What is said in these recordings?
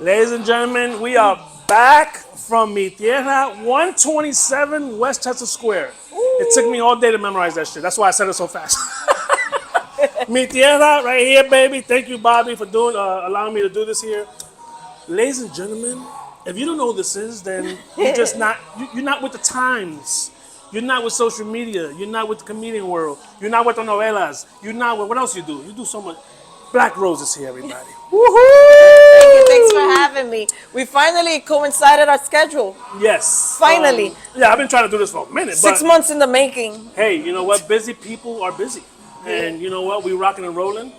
Ladies and gentlemen, we are back from Mi Tierra, 127 Westchester Square. It took me all day to memorize that shit. That's why I said it so fast. Mi Tierra, right here, baby. Thank you, Bobby, for allowing me to do this here. Ladies and gentlemen, if you don't know who this is, then you're just not you're not with the times. You're not with social media. You're not with the comedian world. You're not with the novelas. You're not with what else you do. You do so much. Black Rose is here, everybody. Thank you. Thanks for Woohoo! having me. We finally coincided our schedule. Yes. Finally. Yeah, I've been trying to do this for a minute, Six but months in the making. hey, you know what? Busy people are busy, and you know what? We rocking and rolling.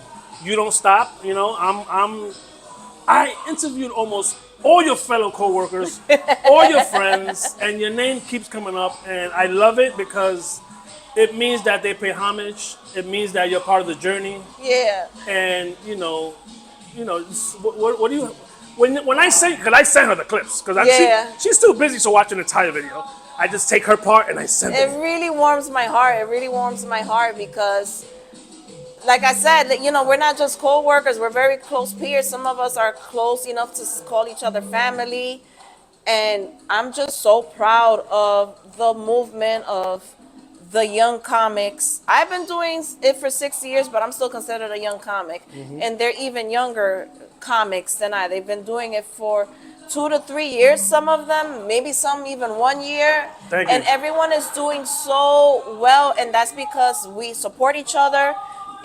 You don't stop. You know, I interviewed almost all your fellow coworkers, all your friends, and your name keeps coming up, and I love it because it means that they pay homage. It means that you're part of the journey, Yeah. and what do you? When I say, because I sent her the clips, because Yeah. she's too busy to watch an entire video. I just take her part and I send It it. really warms my heart. It really warms my heart because, like I said, we're not just co-workers. We're very close peers. Some of us are close enough to call each other family. And I'm just so proud of the movement of the young comics. I've been doing it for 6 years, but I'm still considered a young comic. And they're even younger comics than I. They've been doing it for 2 to 3 years, some of them, maybe some even 1 year. Thank And you. everyone is doing so well, and that's because we support each other,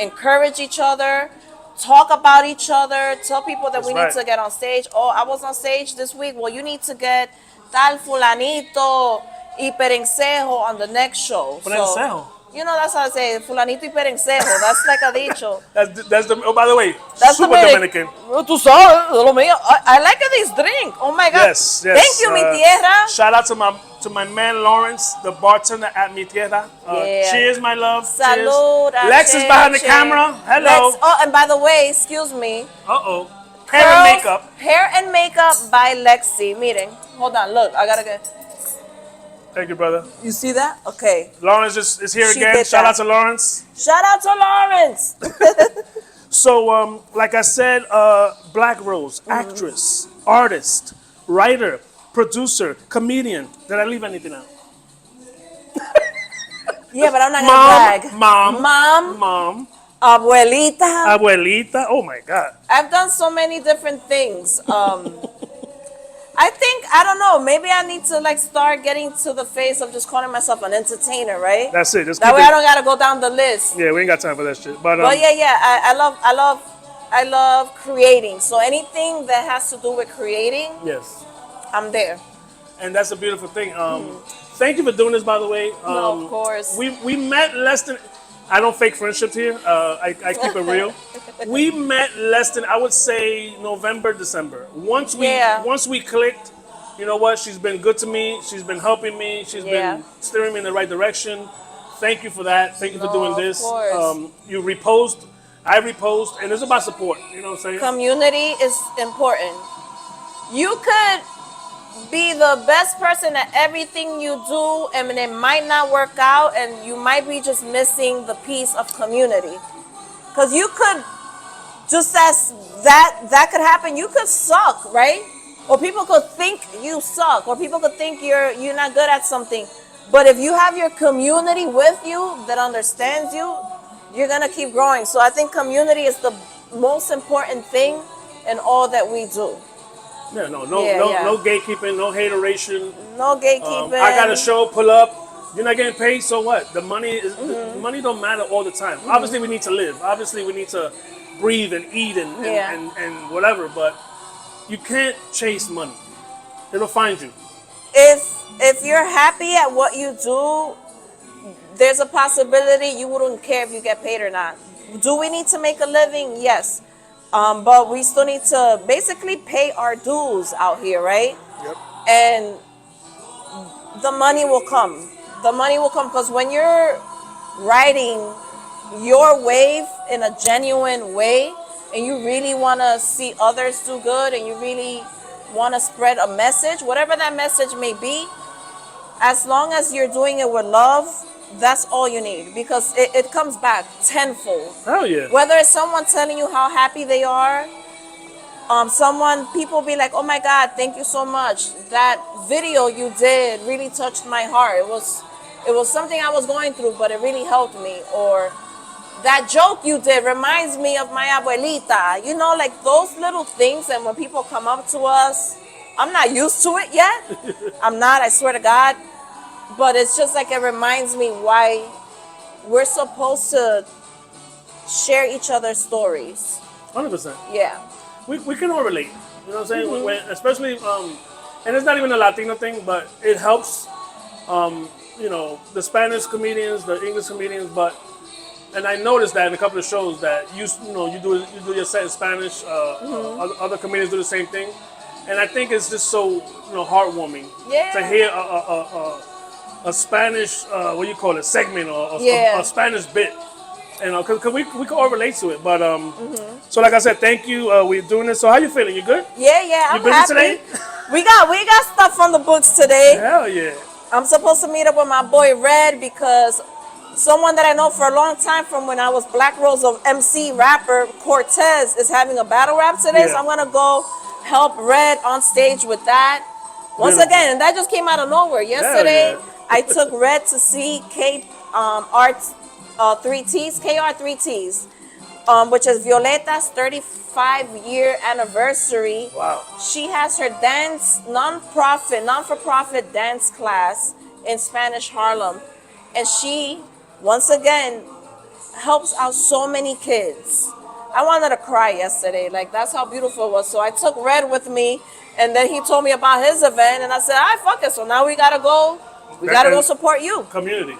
encourage each other, talk about each other, tell people that That's we right. need to get on stage. Oh, I was on stage this week. Well, you need to get tal fulanito y perencejo on the next show. Perencejo? You know, that's how I say it, fulanito y perencejo. That's like a dicho. That's the. Oh, by the way, That's super Dominican. Tú sabes, lo mío. I like this drink. Oh my God. Yes, yes. Thank you, mi tierra. Shout out to my man Lawrence, the bartender at Mi Tierra. Yeah. Cheers, my love. Salud. Cheers. Lex is behind the camera. Hello. Oh, and by the way, excuse me. Uh-oh. Hair and Curls, makeup. Hair and makeup by Lexi. Miren, hold on. Look, I gotta get. Thank you, brother. You see that? Okay. Lawrence is here She again. did Shout that. out to Lawrence. Shout out to Lawrence. So, like I said, Black Rose, actress, artist, writer, producer, comedian. Did I leave anything out? Yeah, but I'm not gonna brag. Mom, Mom, abuelita. abuelita. Oh my God. I've done so many different things. I think, I don't know, maybe I need to start getting to the phase of just calling myself an entertainer, right? That's it. Just That keep way it. I don't gotta go down the list. Yeah, we ain't got time for that shit. But But yeah, I love creating. So anything that has to do with creating, yes, I'm there. and that's a beautiful thing. Thank you for doing this, by the way. No, of course. We met less than. I don't fake friendships here. I keep it real. We met less than, I would say, November, December. Once we clicked, you know what? She's been good to me. She's been helping me. She's been steering me in the right direction. Thank you for that. Thank you for doing of this. course. You repost, I repost, and it's about support. You know what I'm saying? Community is important. You could be the best person at everything you do, and it might not work out, and you might be just missing the piece of community. Because you could, just as that could happen, you could suck, right? Or people could think you suck, or people could think you're not good at something. But if you have your community with you that understands you, you're gonna keep growing. So I think community is the most important thing in all that we do. Yeah, no gatekeeping, no hateration. No gatekeeping. I got a show, pull up. You're not getting paid, so what? The money don't matter all the time. Obviously, we need to live. Obviously, we need to breathe and eat and whatever. But you can't chase money. It'll find you. If you're happy at what you do, there's a possibility you wouldn't care if you get paid or not. Do we need to make a living? Yes. But we still need to basically pay our dues out here, right? Yep. And the money will come. The money will come because when you're riding your wave in a genuine way and you really want to see others do good and you really want to spread a message, whatever that message may be, as long as you're doing it with love, that's all you need because it comes back tenfold. Hell yeah. Whether it's someone telling you how happy they are, people be like, oh my God, thank you so much. That video you did really touched my heart. It was something I was going through, but it really helped me. Or that joke you did reminds me of my abuelita. You know, like those little things. And when people come up to us, I'm not used to it yet. I'm not, I swear to God. But it's just like it reminds me why we're supposed to share each other's stories. 100%. Yeah. We can all relate. You know what I'm saying? Especially, and it's not even a Latino thing, but it helps, the Spanish comedians, the English comedians, and I noticed that in a couple of shows that you do your set in Spanish, other comedians do the same thing, and I think it's just so heartwarming to hear a Spanish segment or a Spanish bit, because we can all relate to it. But so like I said, thank you. We're doing this. So how you feeling? You good? Yeah, I'm busy happy. today? We got stuff on the books today. Hell yeah. I'm supposed to meet up with my boy Red because someone that I know for a long time from when I was Black Rose of MC rapper Cortez is having a battle rap today. Yeah. So I'm gonna go help Red on stage with that. Once Beautiful. again, and that just came out of nowhere. Yesterday, yeah. I took Red to see Art 3Ts, KR3Ts, which is Violeta's 35-year anniversary. Wow. She has her non-for-profit dance class in Spanish Harlem. And she, once again, helps out so many kids. I wanted to cry yesterday. Like, that's how beautiful it was. So I took Red with me, and then he told me about his event, and I said, all right, fuck it. So now we gotta go. We gotta go support you. Community.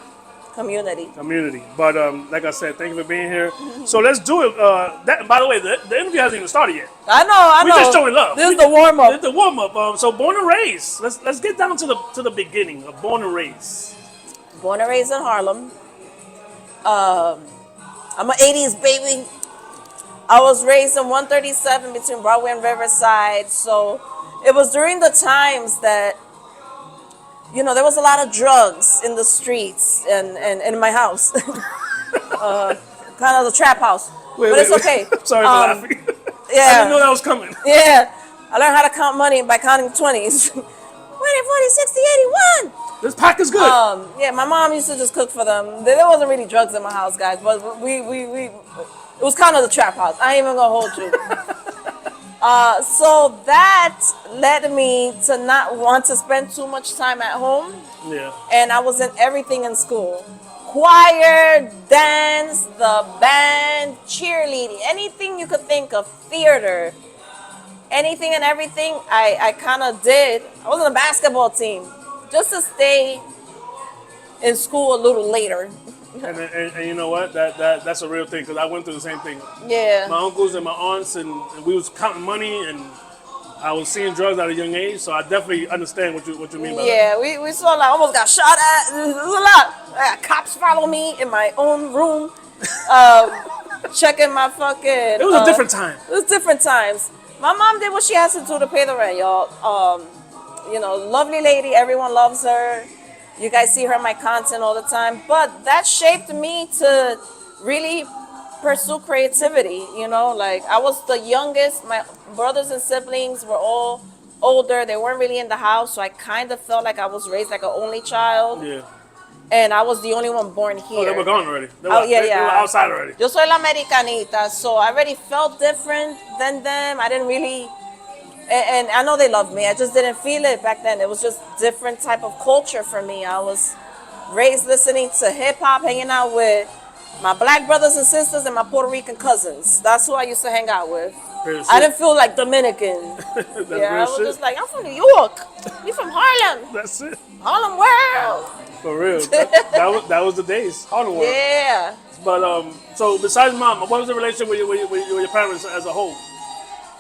But like I said, thank you for being here. So let's do it. By the way, the interview hasn't even started yet. I know. We're just showing love. This is the warm up. This is the warm up. So born and raised. Let's get down to the beginning of born and raised. Born and raised in Harlem. I'm an 80s baby. I was raised in 137 between Broadway and Riverside. So it was during the times that, there was a lot of drugs in the streets and in my house. Kind of the trap house. But it's okay. I'm sorry for laughing. Yeah. I didn't know that was coming. Yeah. I learned how to count money by counting 20s. 20, 40, 60, 81. This pack is good. Yeah, my mom used to just cook for them. There wasn't really drugs in my house, guys, but it was kind of the trap house. I ain't even gonna hold you. So that led me to not want to spend too much time at home. Yeah. And I was in everything in school. Choir, dance, the band, cheerleading, anything you could think of, theater, anything and everything I kind of did. I was on a basketball team just to stay in school a little later. And you know what? That's a real thing, because I went through the same thing. Yeah. My uncles and my aunts, and we was counting money, and I was seeing drugs at a young age, so I definitely understand what you mean by that. Yeah, we saw like almost got shot at. It was a lot. Cops follow me in my own room, checking my fucking. It was a different time. It was different times. My mom did what she has to do to pay the rent, y'all. Lovely lady. Everyone loves her. You guys see her in my content all the time. But that shaped me to really pursue creativity. Like I was the youngest. My brothers and siblings were all older. They weren't really in the house. So I kind of felt like I was raised like an only child. Yeah. And I was the only one born here. Oh, they were gone already. They were outside already. Yo soy la americanita. So I already felt different than them. I didn't really... And I know they loved me. I just didn't feel it back then. It was just different type of culture for me. I was raised listening to hip hop, hanging out with my black brothers and sisters and my Puerto Rican cousins. That's who I used to hang out with. I didn't feel like Dominican. I was just like, I'm from New York. You from Harlem. That's it. Harlem World. For real. That was the days. Harlem World. Yeah. But so besides mom, what was the relationship with your parents as a whole?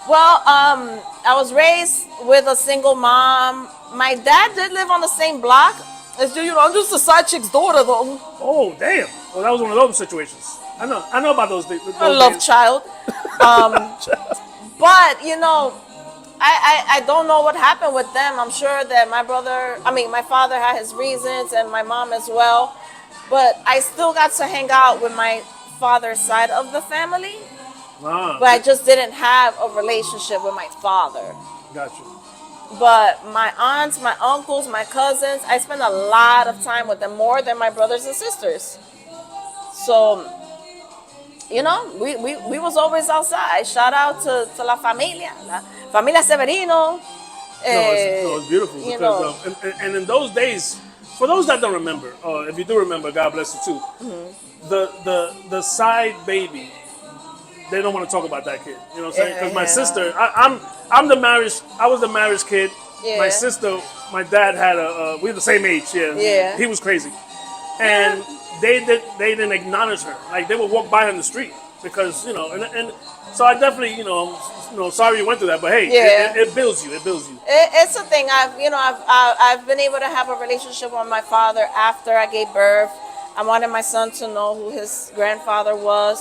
Well, I was raised with a single mom. My dad did live on the same block. I'm just a side chick's daughter, though. Oh, damn. Well, that was one of those situations. I know about those things. A love child. But, I don't know what happened with them. I'm sure that my father had his reasons, and my mom as well. But I still got to hang out with my father's side of the family. Ah, but I just didn't have a relationship with my father. got you. But my aunts, my uncles, my cousins, I spend a lot of time with them, more than my brothers and sisters. So, we was always outside. Shout out to La Familia, La Familia Severino. No, it's beautiful You because know, and in those days, for those that don't remember, or if you do remember, God bless you too. The side baby, they don't want to talk about that kid. You know what I'm saying? Because my sister, I'm the marriage. I was the marriage kid. Yeah. My sister, my dad had we were the same age. Yeah. Yeah. He was crazy, and they didn't acknowledge her. Like they would walk by her in the street because and so I definitely sorry you went through that, but hey, Yeah. it builds you. It builds you. it's a thing. I've been able to have a relationship with my father after I gave birth. I wanted my son to know who his grandfather was.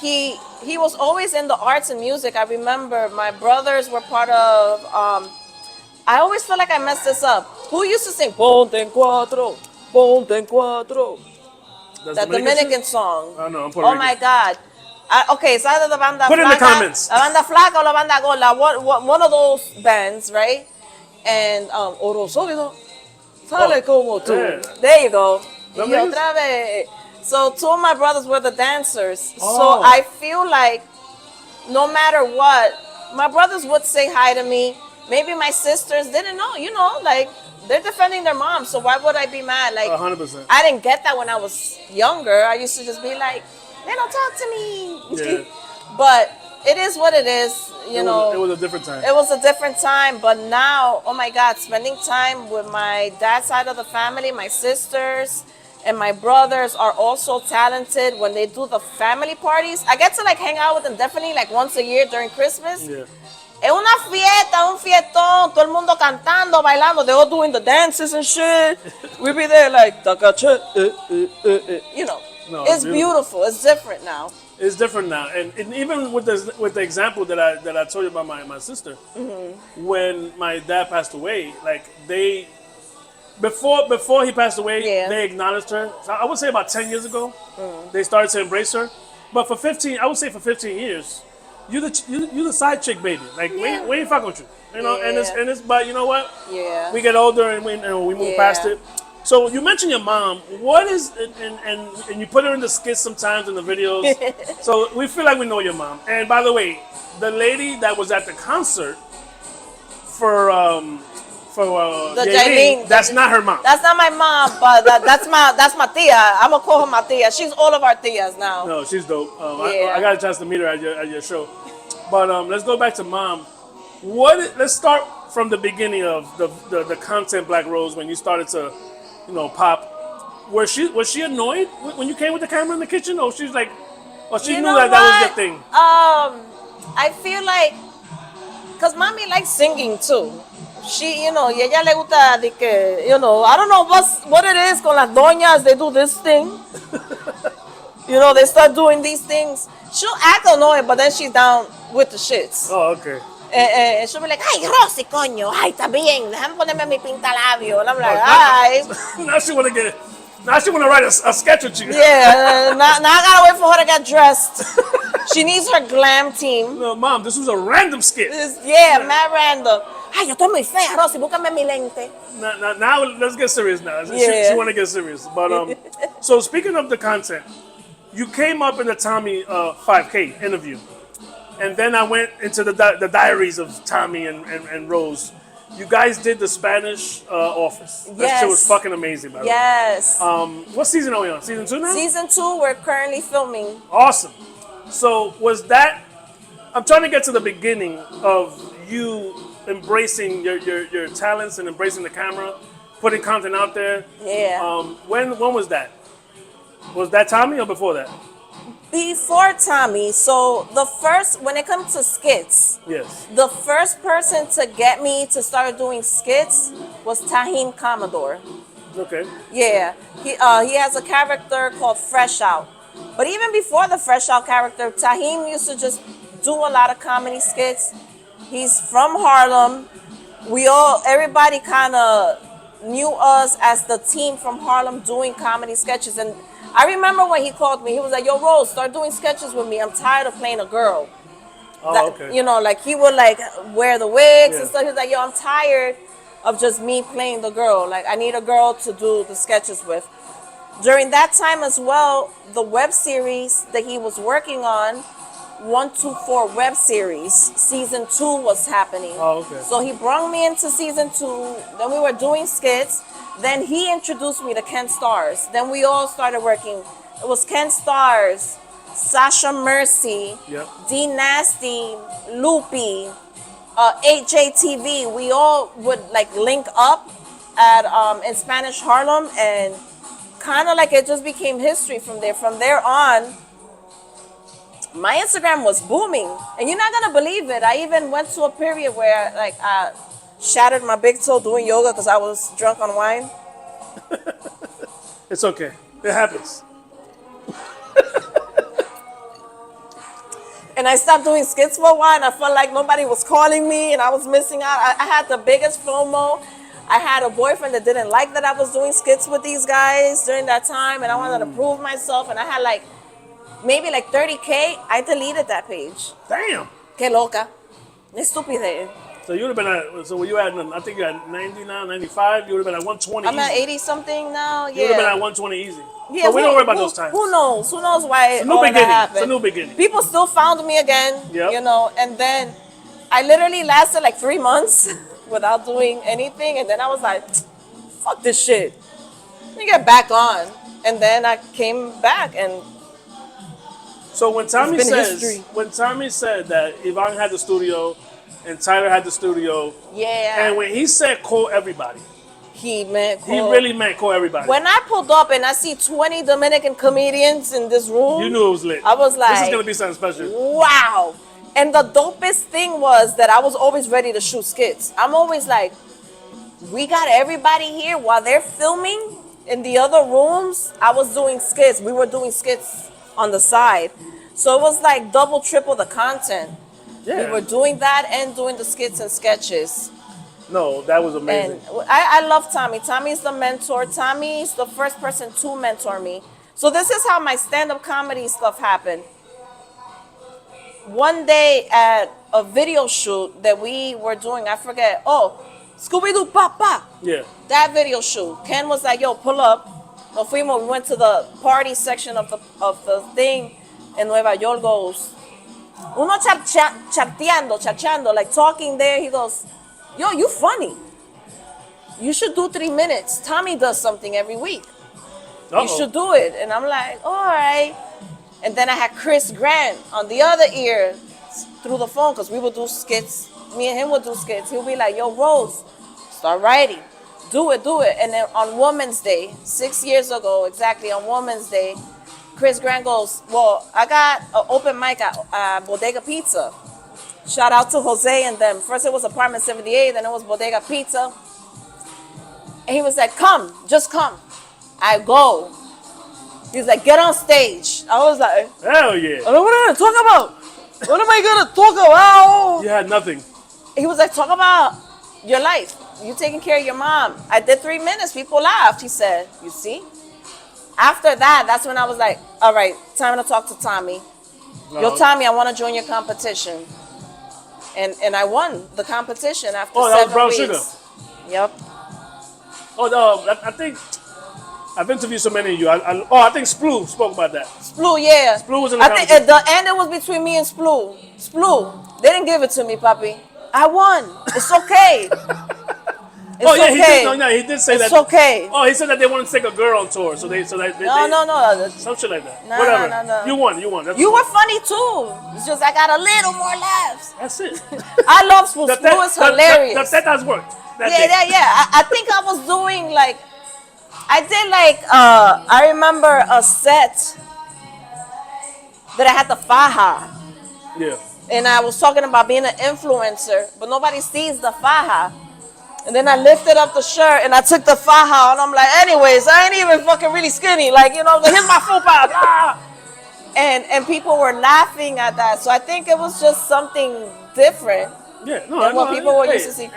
He was always in the arts and music. I remember my brothers were part of. I always feel like I messed this up. Who used to sing Ponte en Cuatro, Ponte en Cuatro? That's That Dominican song. I know, I'm Puerto Oh Rican. my God. Okay, it's either the banda Put it in the flaca, comments. la banda flaca o la banda gorda. One of those bands, right? And Oro Sólido, sale como tú. yeah. There you go. That Y means- otra vez. So two of my brothers were the dancers. Oh. So I feel like no matter what, my brothers would say hi to me. Maybe my sisters didn't know, like they're defending their mom. So why would I be mad? Like 100%. I didn't get that when I was younger. I used to just be like, they don't talk to me. Yeah. But it is what it is, It was a different time. It was a different time, but now, oh my God, spending time with my dad's side of the family, my sisters and my brothers are also talented. When they do the family parties, I get to like hang out with them definitely like once a year during Christmas. Yeah. Es una fiesta, un fiestón, todo el mundo cantando, bailando, they all doing the dances and shit. We be there like, takache, No, it's beautiful. It's different now. It's different now, and even with the example that I told you about my sister, when my dad passed away, like before he passed away, Yeah. they acknowledged her. So I would say about 10 years ago, they started to embrace her. But for 15 years, you the side chick baby. Like Yeah. we ain't fucking with you, Yeah. and it's but you know what? Yeah. We get older and we move Yeah. past it. So you mentioned your mom. What is and you put her in the skits sometimes in the videos. So we feel like we know your mom. And by the way, the lady that was at the concert for The Yailin, Yailin, that's not her mom. That's not my mom, but that's my tia. I'm gonna call her my tia. She's all of our tias now. No, she's dope. Yeah. I got a chance to meet her at your show. But let's go back to mom. Let's start from the beginning of the content Black Rose when you started to, pop. Was she annoyed when you came with the camera in the kitchen, or she's like, or she You knew know that was what? your thing? I feel like, cause mommy likes singing too. She, y ella le gusta de que, I don't know what it is con las doñas. They do this thing. They start doing these things. She'll act annoyed, but then she's down with the shits. Oh, okay. And she'll be like, ay, Rosy, coño, ay, está bien, déjame ponerme mi pintalabio. And I'm like, Oh, ay. now she wanna write a sketch with you. Yeah, now I gotta wait for her to get dressed. She needs her glam team. No, mom, this was a random skit. Yeah, mad random. Ay, yo estoy muy fea, Rosy, búscame mi lente. Now let's get serious now. Yeah. She want to get serious. But so speaking of the content, you came up in the Tommy 5K interview, and then I went into the diaries of Tommy and Rose. You guys did the Spanish office. That Yes. shit was fucking amazing, by the way. Yes. What season are we on? Season 2 now? Season 2, we're currently filming. Awesome. So was that? I'm trying to get to the beginning of you embracing your talents and embracing the camera, putting content out there. Yeah. When was that? Was that Tommy or before that? Before Tommy, so when it comes to skits, Yes. the first person to get me to start doing skits was Tahim Commodore. Okay. Yeah, he has a character called Fresh Out. But even before the Fresh Out character, Tahim used to just do a lot of comedy skits. He's from Harlem. Everybody kind of knew us as the team from Harlem doing comedy sketches. And I remember when he called me, he was like, yo, Rose, start doing sketches with me. I'm tired of playing a girl. Oh, okay. You know, like he would like wear the wigs Yeah. and stuff. He was like, yo, I'm tired of just me playing the girl. Like I need a girl to do the sketches with. During that time as well, the web series that he was working on, 124 web series, season 2 was happening. Oh, okay. So he brought me into season 2. Then we were doing skits. Then he introduced me to Ken Stars. Then we all started working. It was Ken Stars, Sasha Mercy, Yep. D Nasty, Loopy, HJTV. We all would like link up at in Spanish Harlem, and kind of like it just became history from there. From there on, my Instagram was booming, and you're not gonna believe it. I even went to a period where like I shattered my big toe doing yoga because I was drunk on wine. It's okay. It happens. And I stopped doing skits for a while, and I felt like nobody was calling me, and I was missing out. I had the biggest FOMO. I had a boyfriend that didn't like that I was doing skits with these guys during that time, and I wanted to prove myself, and I had like maybe like 30K. I deleted that page. Damn. Que loca. Estúpida. So you would have been at, so when you had, I think you're at 90 now, 95, you would have been at 120 I'm easy. at 80 something now. You would have been Yeah. at 120 easy. Yeah, But we don't worry about those times. Who knows? Who knows why It's a new all that beginning. happened? It's a new beginning. People still found me again, Yep. you know, and then I literally lasted like 3 months without doing anything, and then I was like, fuck this shit. Let me get back on. And then I came back, and So when Tommy It's been says, history. when Tommy said that Yvonne had the studio and Tyler had the studio, yeah, and when he said call everybody, he meant he cool. really meant call everybody. When I pulled up and I see 20 Dominican comedians in this room, You knew it was lit. I was this is like, gonna be something special. wow. And the dopest thing was that I was always ready to shoot skits. I'm always like, we got everybody here while they're filming in the other rooms. I was doing skits. We were doing skits on the side. So it was like double, triple the content. Yeah. We were doing that and doing the skits and sketches. No, that was amazing. And I love Tommy. Tommy's the mentor. Tommy's the first person to mentor me. So this is how my stand-up comedy stuff happened. One day at a video shoot that we were doing, I forget. Oh, Scooby-Doo Papa. Yeah. That video shoot. Ken was like, yo, pull up. Nos fuimos. We went to the party section of the thing. And Nueva York goes, uno charteando, like talking there. He goes, yo, you funny. You should do 3 minutes. Tommy does something every week. Uh-oh. You should do it. And I'm like, all right. And then I had Chris Grant on the other ear through the phone, because we would do skits. Me and him would do skits. He'll be like, yo, Rose, start writing. Do it. And then on Women's Day, 6 years ago, exactly on Women's Day, Chris Grant goes, well, I got an open mic at Bodega Pizza. Shout out to Jose and them. First it was Apartment 78, then it was Bodega Pizza. And he was like, come, just come. I go. He was like, get on stage. I was like, Hell yeah. what am I going to talk about? What am I going to talk about? You had nothing. He was like, talk about your life. You taking care of your mom. I did 3 minutes. People laughed. He said, you see? After that, that's when I was like, all right, time to talk to Tommy. Yo, Tommy, I want to join your competition. And I won the competition after Oh, that was 7 Brown weeks. Sugar. Yep. Oh, no, I think I've interviewed so many of you. I think Splu spoke about that. Splu, yeah. Splu was in the I think competition. at the end it was between me and Splu. Splu, they didn't give it to me, papi. I won. It's okay. It's Oh yeah, okay. he did say It's that. okay. Oh, he said that they wanted to take a girl on tour, so they No. some shit like that. No, Whatever. no. You won. That's You cool. were funny too. It's just I got a little more laughs. That's it. I love Splu. Splu is hilarious. That has worked. That Yeah. day. I think I was doing like, I did like, I remember a set that I had the faja. Yeah. And I was talking about being an influencer, but nobody sees the faja. And then I lifted up the shirt and I took the faja and I'm like, anyways, I ain't even fucking really skinny. Like, you know, here's my full power. Ah! And people were laughing at that. So I think it was just something different. Yeah, no, than what people were used to see.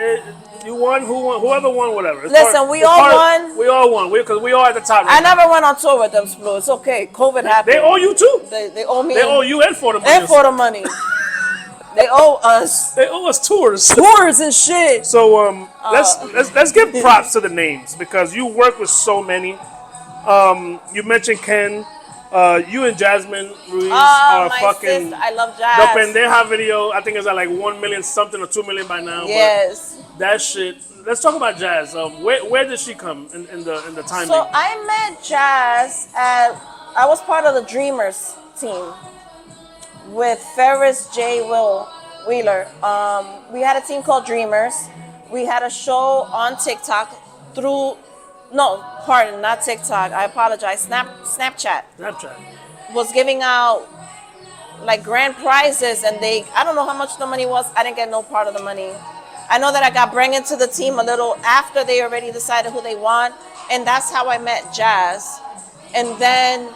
You won, whoever won, whatever. Listen, we all won. We all won, because we all at the top. I never went on tour with them, Splu. It's okay. COVID happened. They owe you too. They owe me. They owe you and for the money. And for the money. They owe us They owe us tours. tours and shit. So let's give props to the names, because you work with so many. You mentioned Ken. You and Jasmine Ruiz are my fucking. sister, I love The jazz. Pendeja video, I think it's at like 1 million something or 2 million by now. Yes. But that shit. Let's talk about Jazz. Where did she come in the timing? So I met Jazz I was part of the Dreamers team with Ferris J. Wheeler. We had a team called Dreamers. We had a show on TikTok not TikTok. I apologize. Snapchat was giving out like grand prizes, and I don't know how much the money was. I didn't get no part of the money. I know that I got brought into the team a little after they already decided who they want, and that's how I met Jazz. And then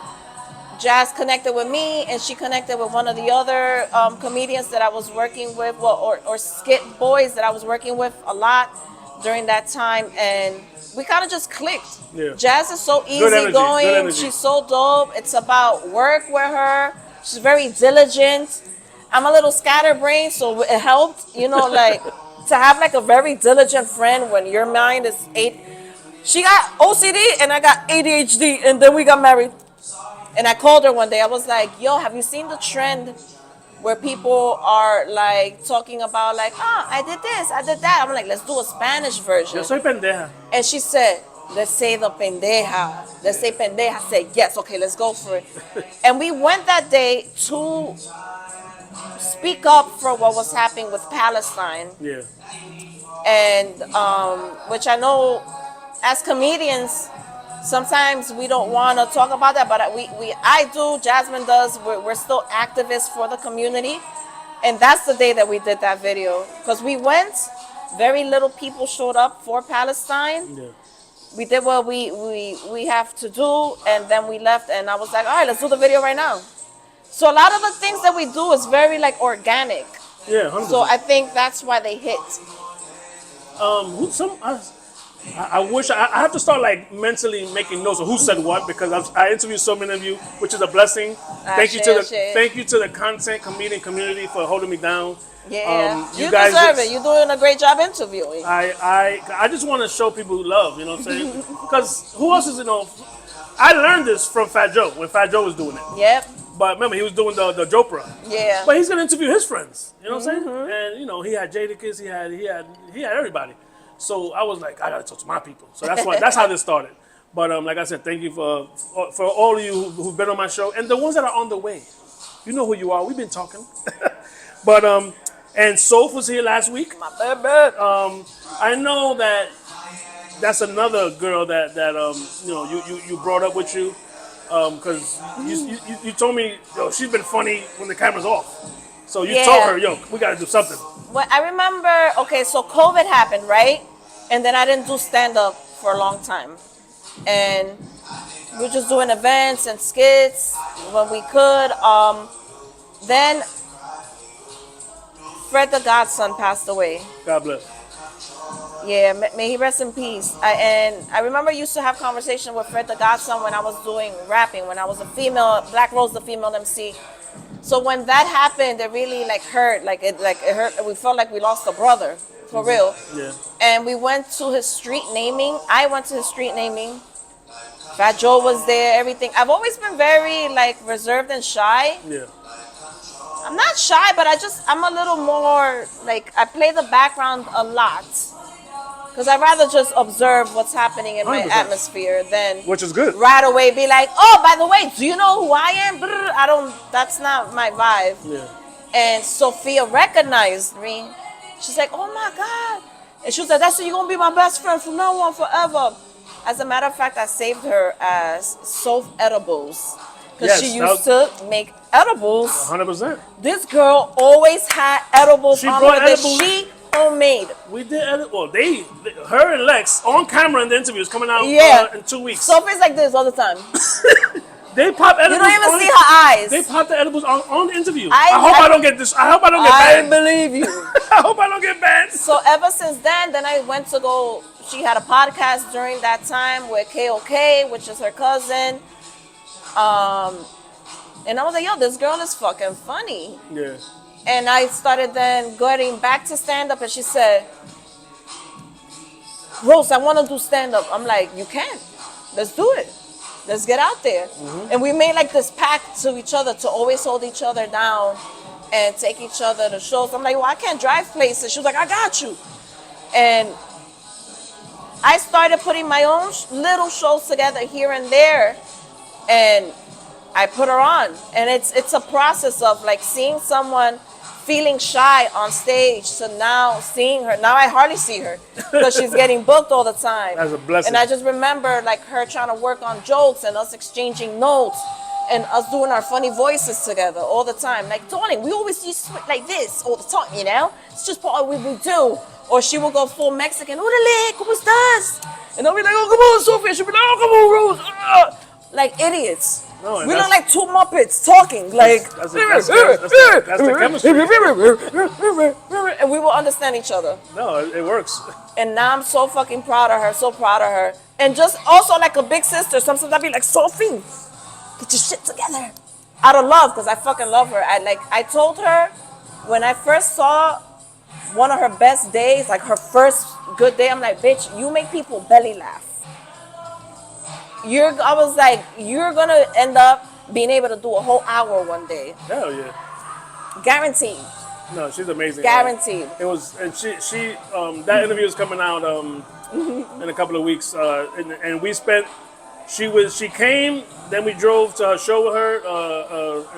Jazz connected with me, and she connected with one of the other comedians that I was working with, or skit boys that I was working with a lot during that time, and we kind of just clicked. Yeah. Jazz is so Good easygoing. She's so dope. It's about work with her. She's very diligent. I'm a little scatterbrained, so it helped, like to have like a very diligent friend when your mind is She got OCD and I got ADHD, and then we got married. And I called her one day. I was like, yo, have you seen the trend where people are like talking about like, I did this, I did that. I'm like, let's do a Spanish version. Yo soy pendeja. And she said, let's say the pendeja. Let's say pendeja. I said, yes, okay, let's go for it. And we went that day to speak up for what was happening with Palestine. Yeah. And which I know as comedians, sometimes we don't want to talk about that, but I do, Jasmine does. We're still activists for the community, and that's the day that we did that video, because we went, very little people showed up for Palestine. Yeah. We did what we have to do, and then we left, and I was like, all right, let's do the video right now. So a lot of the things that we do is very like organic. Yeah, 100%. So I think that's why they hit. I wish I have to start like mentally making notes of who said what, because I interviewed so many of you, which is a blessing. Thank you to the content comedian community for holding me down. Yeah, you guys deserve it. You're doing a great job interviewing. I just want to show people love, you know what I'm saying? Because who else is, I learned this from Fat Joe when Fat Joe was doing it. Yep. But remember, he was doing the Jopra. Yeah. But he's gonna interview his friends. You know what I'm saying? And he had Jadakiss, he had everybody. So I was like, I gotta talk to my people. So that's how this started. But like I said, thank you for all of you who've been on my show, and the ones that are on the way. You know who you are. We've been talking. But and Soph was here last week. My baby. I know that's another girl that you brought up with you. Because you told me, yo, she's been funny when the camera's off. So you told her, yo, we got to do something. Well, I remember, okay, so COVID happened, right? And then I didn't do stand-up for a long time. And we were just doing events and skits when we could. Then Fred the Godson passed away. God bless. Yeah, may he rest in peace. I remember I used to have conversation with Fred the Godson when I was doing rapping, when I was a female, Black Rose, the female MC. So when that happened, it really hurt. It hurt. We felt like we lost a brother, for real. Yeah. And we went to his street naming. I went to his street naming. Fat Joe was there, everything. I've always been very reserved and shy. Yeah. I'm not shy, but I'm a little more I play the background a lot. Because I'd rather just observe what's happening in my 100%. atmosphere than Which is good. right away be like, oh, by the way, do you know who I am? That's not my vibe. Yeah. And Sophia recognized me. She's like, oh my God. And she was like, that's you're going to be my best friend from now on forever. As a matter of fact, I saved her as Soph Edibles. Because she used to make edibles. 100%. This girl always had edibles She on brought her that edibles. she homemade. We did edit. Well, her and Lex on camera in the interview is coming out in 2 weeks. Sophie's like this all the time. They pop edibles. You don't even on, see her eyes. They pop the edibles on the interview. I hope I don't get this. I hope I don't get I banned. believe you. I hope I don't get banned. So ever since then I went to go. She had a podcast during that time with KOK, which is her cousin. And I was like, yo, this girl is fucking funny. Yeah. And I started then getting back to stand up, and she said, Rose, I want to do stand up. I'm like, you can. Let's do it. Let's get out there. Mm-hmm. And we made like this pact to each other to always hold each other down and take each other to shows. I'm like, well, I can't drive places. She was like, I got you. And I started putting my own little shows together here and there, and I put her on. And it's a process of like seeing someone feeling shy on stage to now seeing her. Now I hardly see her because she's getting booked all the time. That's a blessing. And I just remember like her trying to work on jokes and us exchanging notes and us doing our funny voices together all the time. Like, darling, we always use like this all the time, you know? It's just part of what we do. Or she will go full Mexican, órale, ¿cómo estás? And I'll be like, oh, come on, Sophia. She'll be like, oh, come on, Rose. Like idiots. No, we look like two Muppets talking. Like, that's the chemistry. And we will understand each other. No, it works. And now I'm so fucking proud of her, so proud of her. And just also like a big sister. Sometimes I'll be like, Sophie, get your shit together. Out of love, because I fucking love her. I told her when I first saw one of her best days, like her first good day, I'm like, bitch, you make people belly laugh. I was like, you're gonna end up being able to do a whole hour one day. Hell yeah. Guaranteed. No, she's amazing. Guaranteed. It was, and she that interview is coming out in a couple of weeks, and we spent. She came, then we drove to her show with her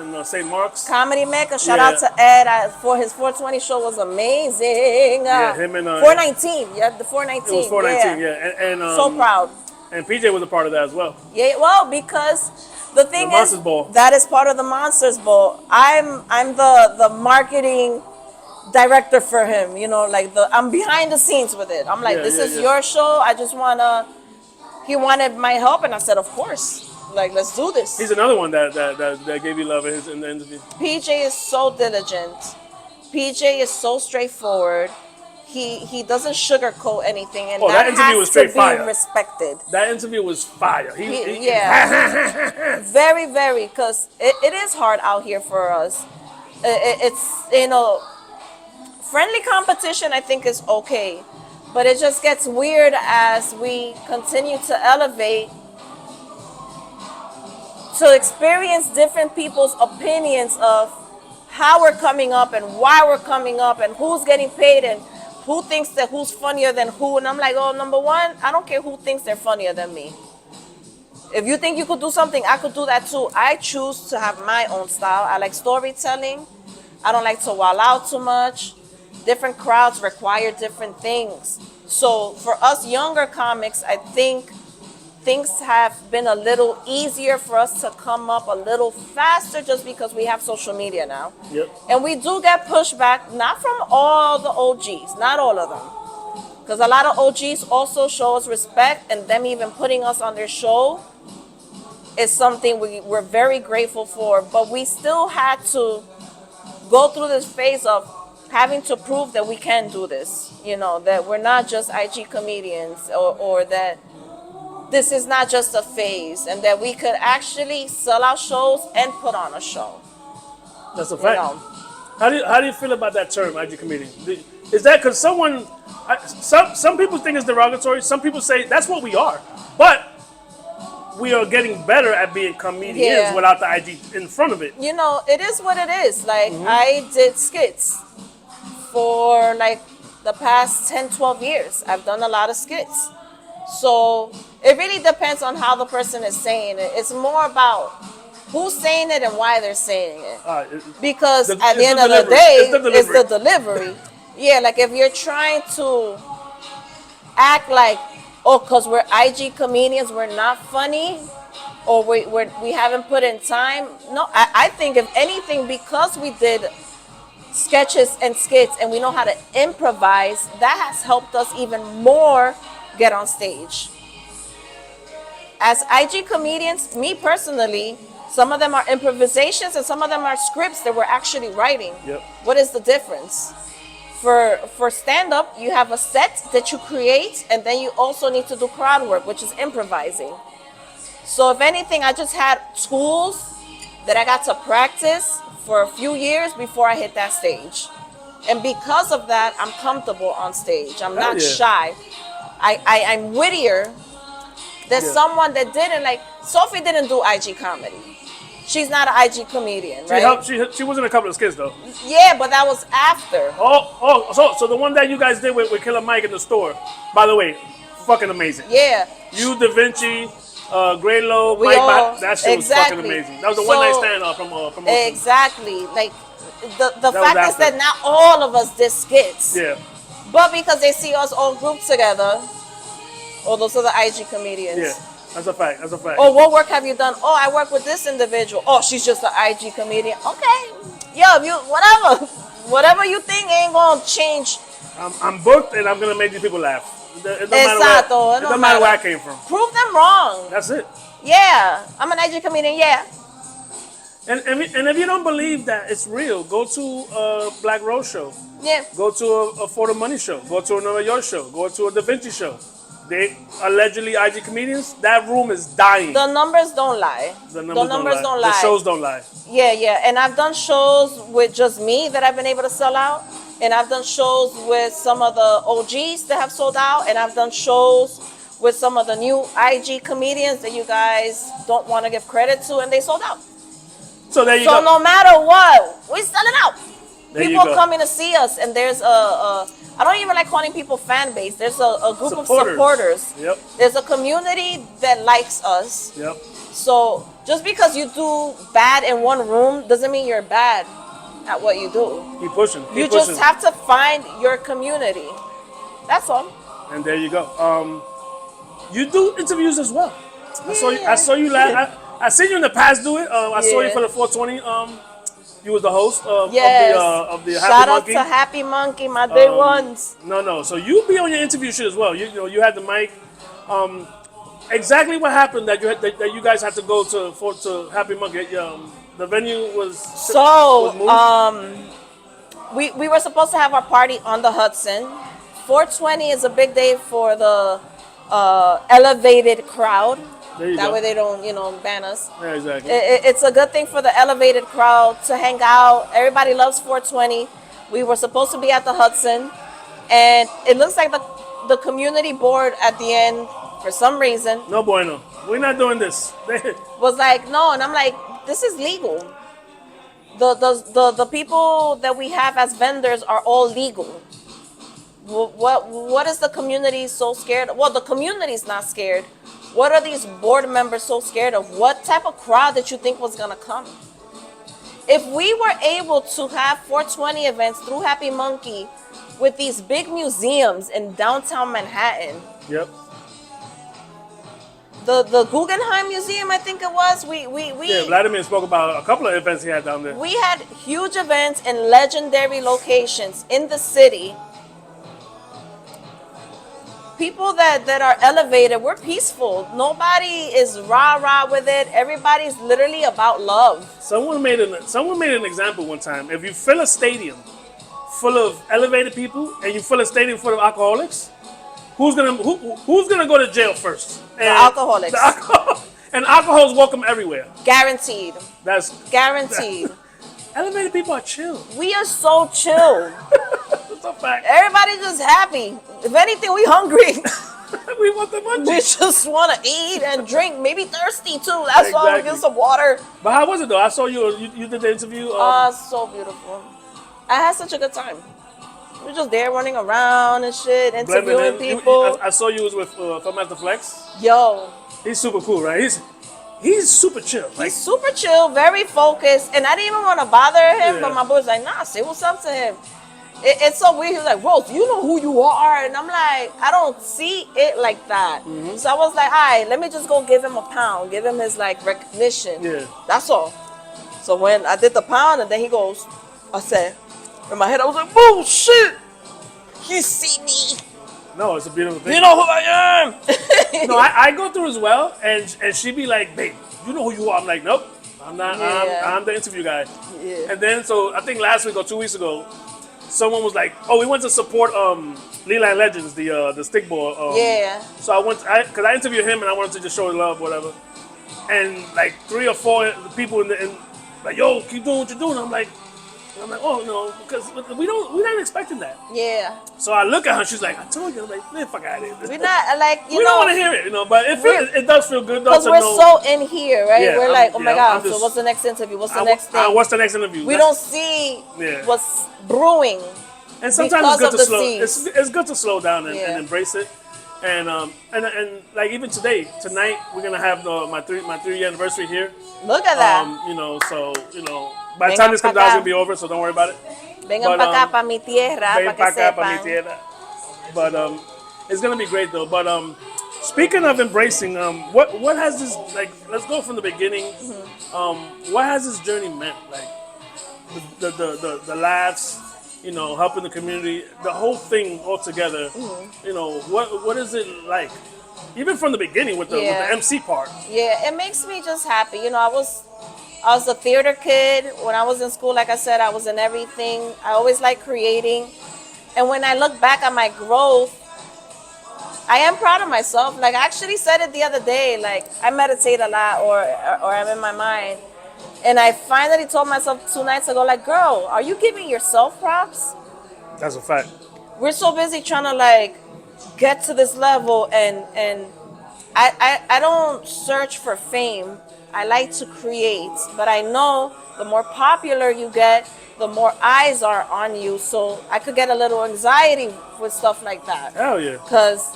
in St. Mark's. Comedy Mecca. Shout out to Ed for his 420 show was amazing. Yeah, him and 419. Yeah, the 419. It was 419. Yeah, and so proud. And PJ was a part of that as well. Yeah, well, because the thing is, that is part of the Monsters Ball. I'm the marketing director for him. You know, like I'm behind the scenes with it. I'm like, this is your show. I just wanna. He wanted my help, and I said, of course. Like, let's do this. He's another one that gave you love in the interview. PJ is so diligent. PJ is so straightforward. He doesn't sugarcoat anything, and that interview was straight fire. Respected. That interview was fire. Yeah, very, very, because it is hard out here for us. It's friendly competition. I think is okay, but it just gets weird as we continue to elevate to experience different people's opinions of how we're coming up and why we're coming up and who's getting paid and who thinks that who's funnier than who. And I'm like, oh, number one, I don't care who thinks they're funnier than me. If you think you could do something, I could do that too. I choose to have my own style. I like storytelling. I don't like to wild out too much. Different crowds require different things. So for us younger comics, I think things have been a little easier for us to come up a little faster just because we have social media now. Yep. And we do get pushback, not from all the OGs, not all of them. Because a lot of OGs also show us respect, and them even putting us on their show is something we're very grateful for. But we still had to go through this phase of having to prove that we can do this. You know, that we're not just IG comedians or that this is not just a phase, and that we could actually sell out shows and put on a show. That's a fact. You know? How do you feel about that term, IG comedian? Is that because some people think it's derogatory. Some people say that's what we are, but we are getting better at being comedians without the IG in front of it. You know, it is what it is. Like, I did skits for like the past 10, 12 years. I've done a lot of skits. So it really depends on how the person is saying it. It's more about who's saying it and why they're saying it. Because at the end of the day, it's the delivery. Yeah, like if you're trying to act like, oh, because we're IG comedians, we're not funny, or we haven't put in time. No, I think if anything, because we did sketches and skits and we know how to improvise, that has helped us even more get on stage. as IG comedians, me personally, some of them are improvisations and some of them are scripts that we're actually writing. Yep. What is the difference? For stand up, you have a set that you create, and then you also need to do crowd work, which is improvising. So if anything, I just had tools that I got to practice for a few years before I hit that stage. And because of that, I'm comfortable on stage. I'm not yeah. shy. I'm wittier than Yeah. someone that didn't, like, Sophie didn't do IG comedy. She's not an IG comedian, She right? helped. She was in a couple of skits though. Yeah, but that was after. So the one that you guys did with Killer Mike in the store, by the way, fucking amazing. Yeah. You, Da Vinci, Graylow, We Mike, all- that shit was fucking exactly. amazing. That was a So- one night stand from Ocean. Exactly. Like, the was fact is after. that not all of us did skits. Yeah, But because they see us all grouped together, all those other IG comedians. yeah, that's a fact. That's a fact. Oh, what work have you done? Oh, I work with this individual. Oh, she's just an IG comedian. Okay. Yo, you whatever you think ain't gonna change. I'm booked and I'm gonna make these people laugh. It don't Exacto. it don't matter where I came from. Prove them wrong. That's it. Yeah, I'm an IG comedian. Yeah. And if you don't believe that it's real, go to a Black Rose show. Yeah. Go to a For the Money show. Go to a New York show. Go to a Da Vinci show. They allegedly IG comedians. That room is dying. The numbers don't lie. The numbers don't lie. The shows don't lie. Yeah, yeah. And I've done shows with just me that I've been able to sell out. And I've done shows with some of the OGs that have sold out. And I've done shows with some of the new IG comedians that you guys don't want to give credit to, and they sold out. So there you So go. no matter what, we selling out. There you People go. coming to see us, and there's I don't even like calling people fan base. There's a group of supporters. Yep. There's a community that likes us. Yep. So just because you do bad in one room doesn't mean you're bad at what you do. Keep pushing. You Keep pushing. just have to find your community. That's all. And there you go. You do interviews as well. I Yeah. saw you last. I seen you in the past do it. I saw you Yeah. for the 420. You was the host Yes. of the Happy Shout out Monkey. to Happy Monkey, my day ones. No. So you be on your interview shit as well. You know, you had the mic. Exactly what happened that you guys had to go to Happy Monkey. The venue was So, moved? we were supposed to have our party on the Hudson. 420 is a big day for the elevated crowd. There you That go. way they don't, ban us. Yeah, exactly. It's a good thing for the elevated crowd to hang out. Everybody loves 420. We were supposed to be at the Hudson, and it looks like the community board at the end, for some reason, No bueno. We're not doing this. was like, no, and I'm like, this is legal. The people that we have as vendors are all legal. What is the community so scared of? Well, the community's not scared. What are these board members so scared of? What type of crowd did you think was gonna come? If we were able to have 420 events through Happy Monkey with these big museums in downtown Manhattan, Yep. the Guggenheim Museum, I think it was, Yeah, Vladimir spoke about a couple of events he had down there. we had huge events in legendary locations in the city. People that are elevated, we're peaceful. Nobody is rah-rah with it. Everybody's literally about love. Someone made an example one time. If you fill a stadium full of elevated people and you fill a stadium full of alcoholics, who's gonna go to jail first? The alcoholics. And alcohol's welcome everywhere. Guaranteed. That's Guaranteed. elevated people are chill. We are so chill. That's a fact. Everybody's just happy. If anything, we hungry. We want the money. We just want to eat and drink. Maybe thirsty too. That's all. Exactly. Get some water. But how was it though? I saw you did the interview. So beautiful. I had such a good time. We were just there running around and shit, blending interviewing in. people. I saw you was with Master Flex. Yo, He's super cool, right? He's super chill. Like he's super chill, very focused, and I didn't even want to bother him. Yeah. But my boy's like, nah, say what's up to him. It's so weird. He was like, Rose, you know who you are, and I'm like, I don't see it like that. Mm-hmm. So I was like, all right, let me just go give him a pound, give him his like recognition. Yeah. That's all. So when I did the pound, and then he goes, I said, in my head, I was like, bullshit. He see me. no, it's a beautiful thing. You know who I am. No, I go through as well, and she be like, babe, you know who you are. I'm like, nope, I'm not. Yeah. I'm the interview guy. Yeah. And then so I think last week or 2 weeks ago, someone was like, oh, we went to support Leland Legends, the stickball. Yeah. So because I interviewed him and I wanted to just show love, whatever. And like 3 or 4 people in like, yo, keep doing what you're doing. I'm like, oh no, because we're not expecting that. Yeah. So I look at her, she's like, I told you, I'm like, man, fuck out of here. We're not like, We don't want to hear it, but it does feel good though because to we're know. so in here, right? Yeah, we're like, oh my I'm God, just- so what's the next interview? What's the next thing? What's the next interview? We don't see Yeah. what's brewing. And sometimes because it's good of to the slow. seeds. It's good to slow down and Yeah. embrace it. And like even tonight we're gonna have my 3-year anniversary here. Look at that. So by the Vengan time this comes pa out, it's acá. gonna be over. So don't worry about it. Vengan but, pa acá, pa mi tierra, Ven pa pa que acá, pa mi sepan. tierra. But it's gonna be great though. But speaking of embracing, what has this like? Let's go from the beginning. Mm-hmm. What has this journey meant? Like the laughs, helping the community, the whole thing all together. Mm-hmm. What is it like? Even from the beginning with the Yeah. MC part. Yeah, it makes me just happy. I was a theater kid. When I was in school, like I said, I was in everything. I always liked creating. And when I look back at my growth, I am proud of myself. Like I actually said it the other day, like I meditate a lot or I'm in my mind. And I finally told myself 2 nights ago, like, girl, are you giving yourself props? That's a fact. We're so busy trying to like get to this level and I don't search for fame. I like to create, but I know the more popular you get, the more eyes are on you. So I could get a little anxiety with stuff like that. Hell yeah. Because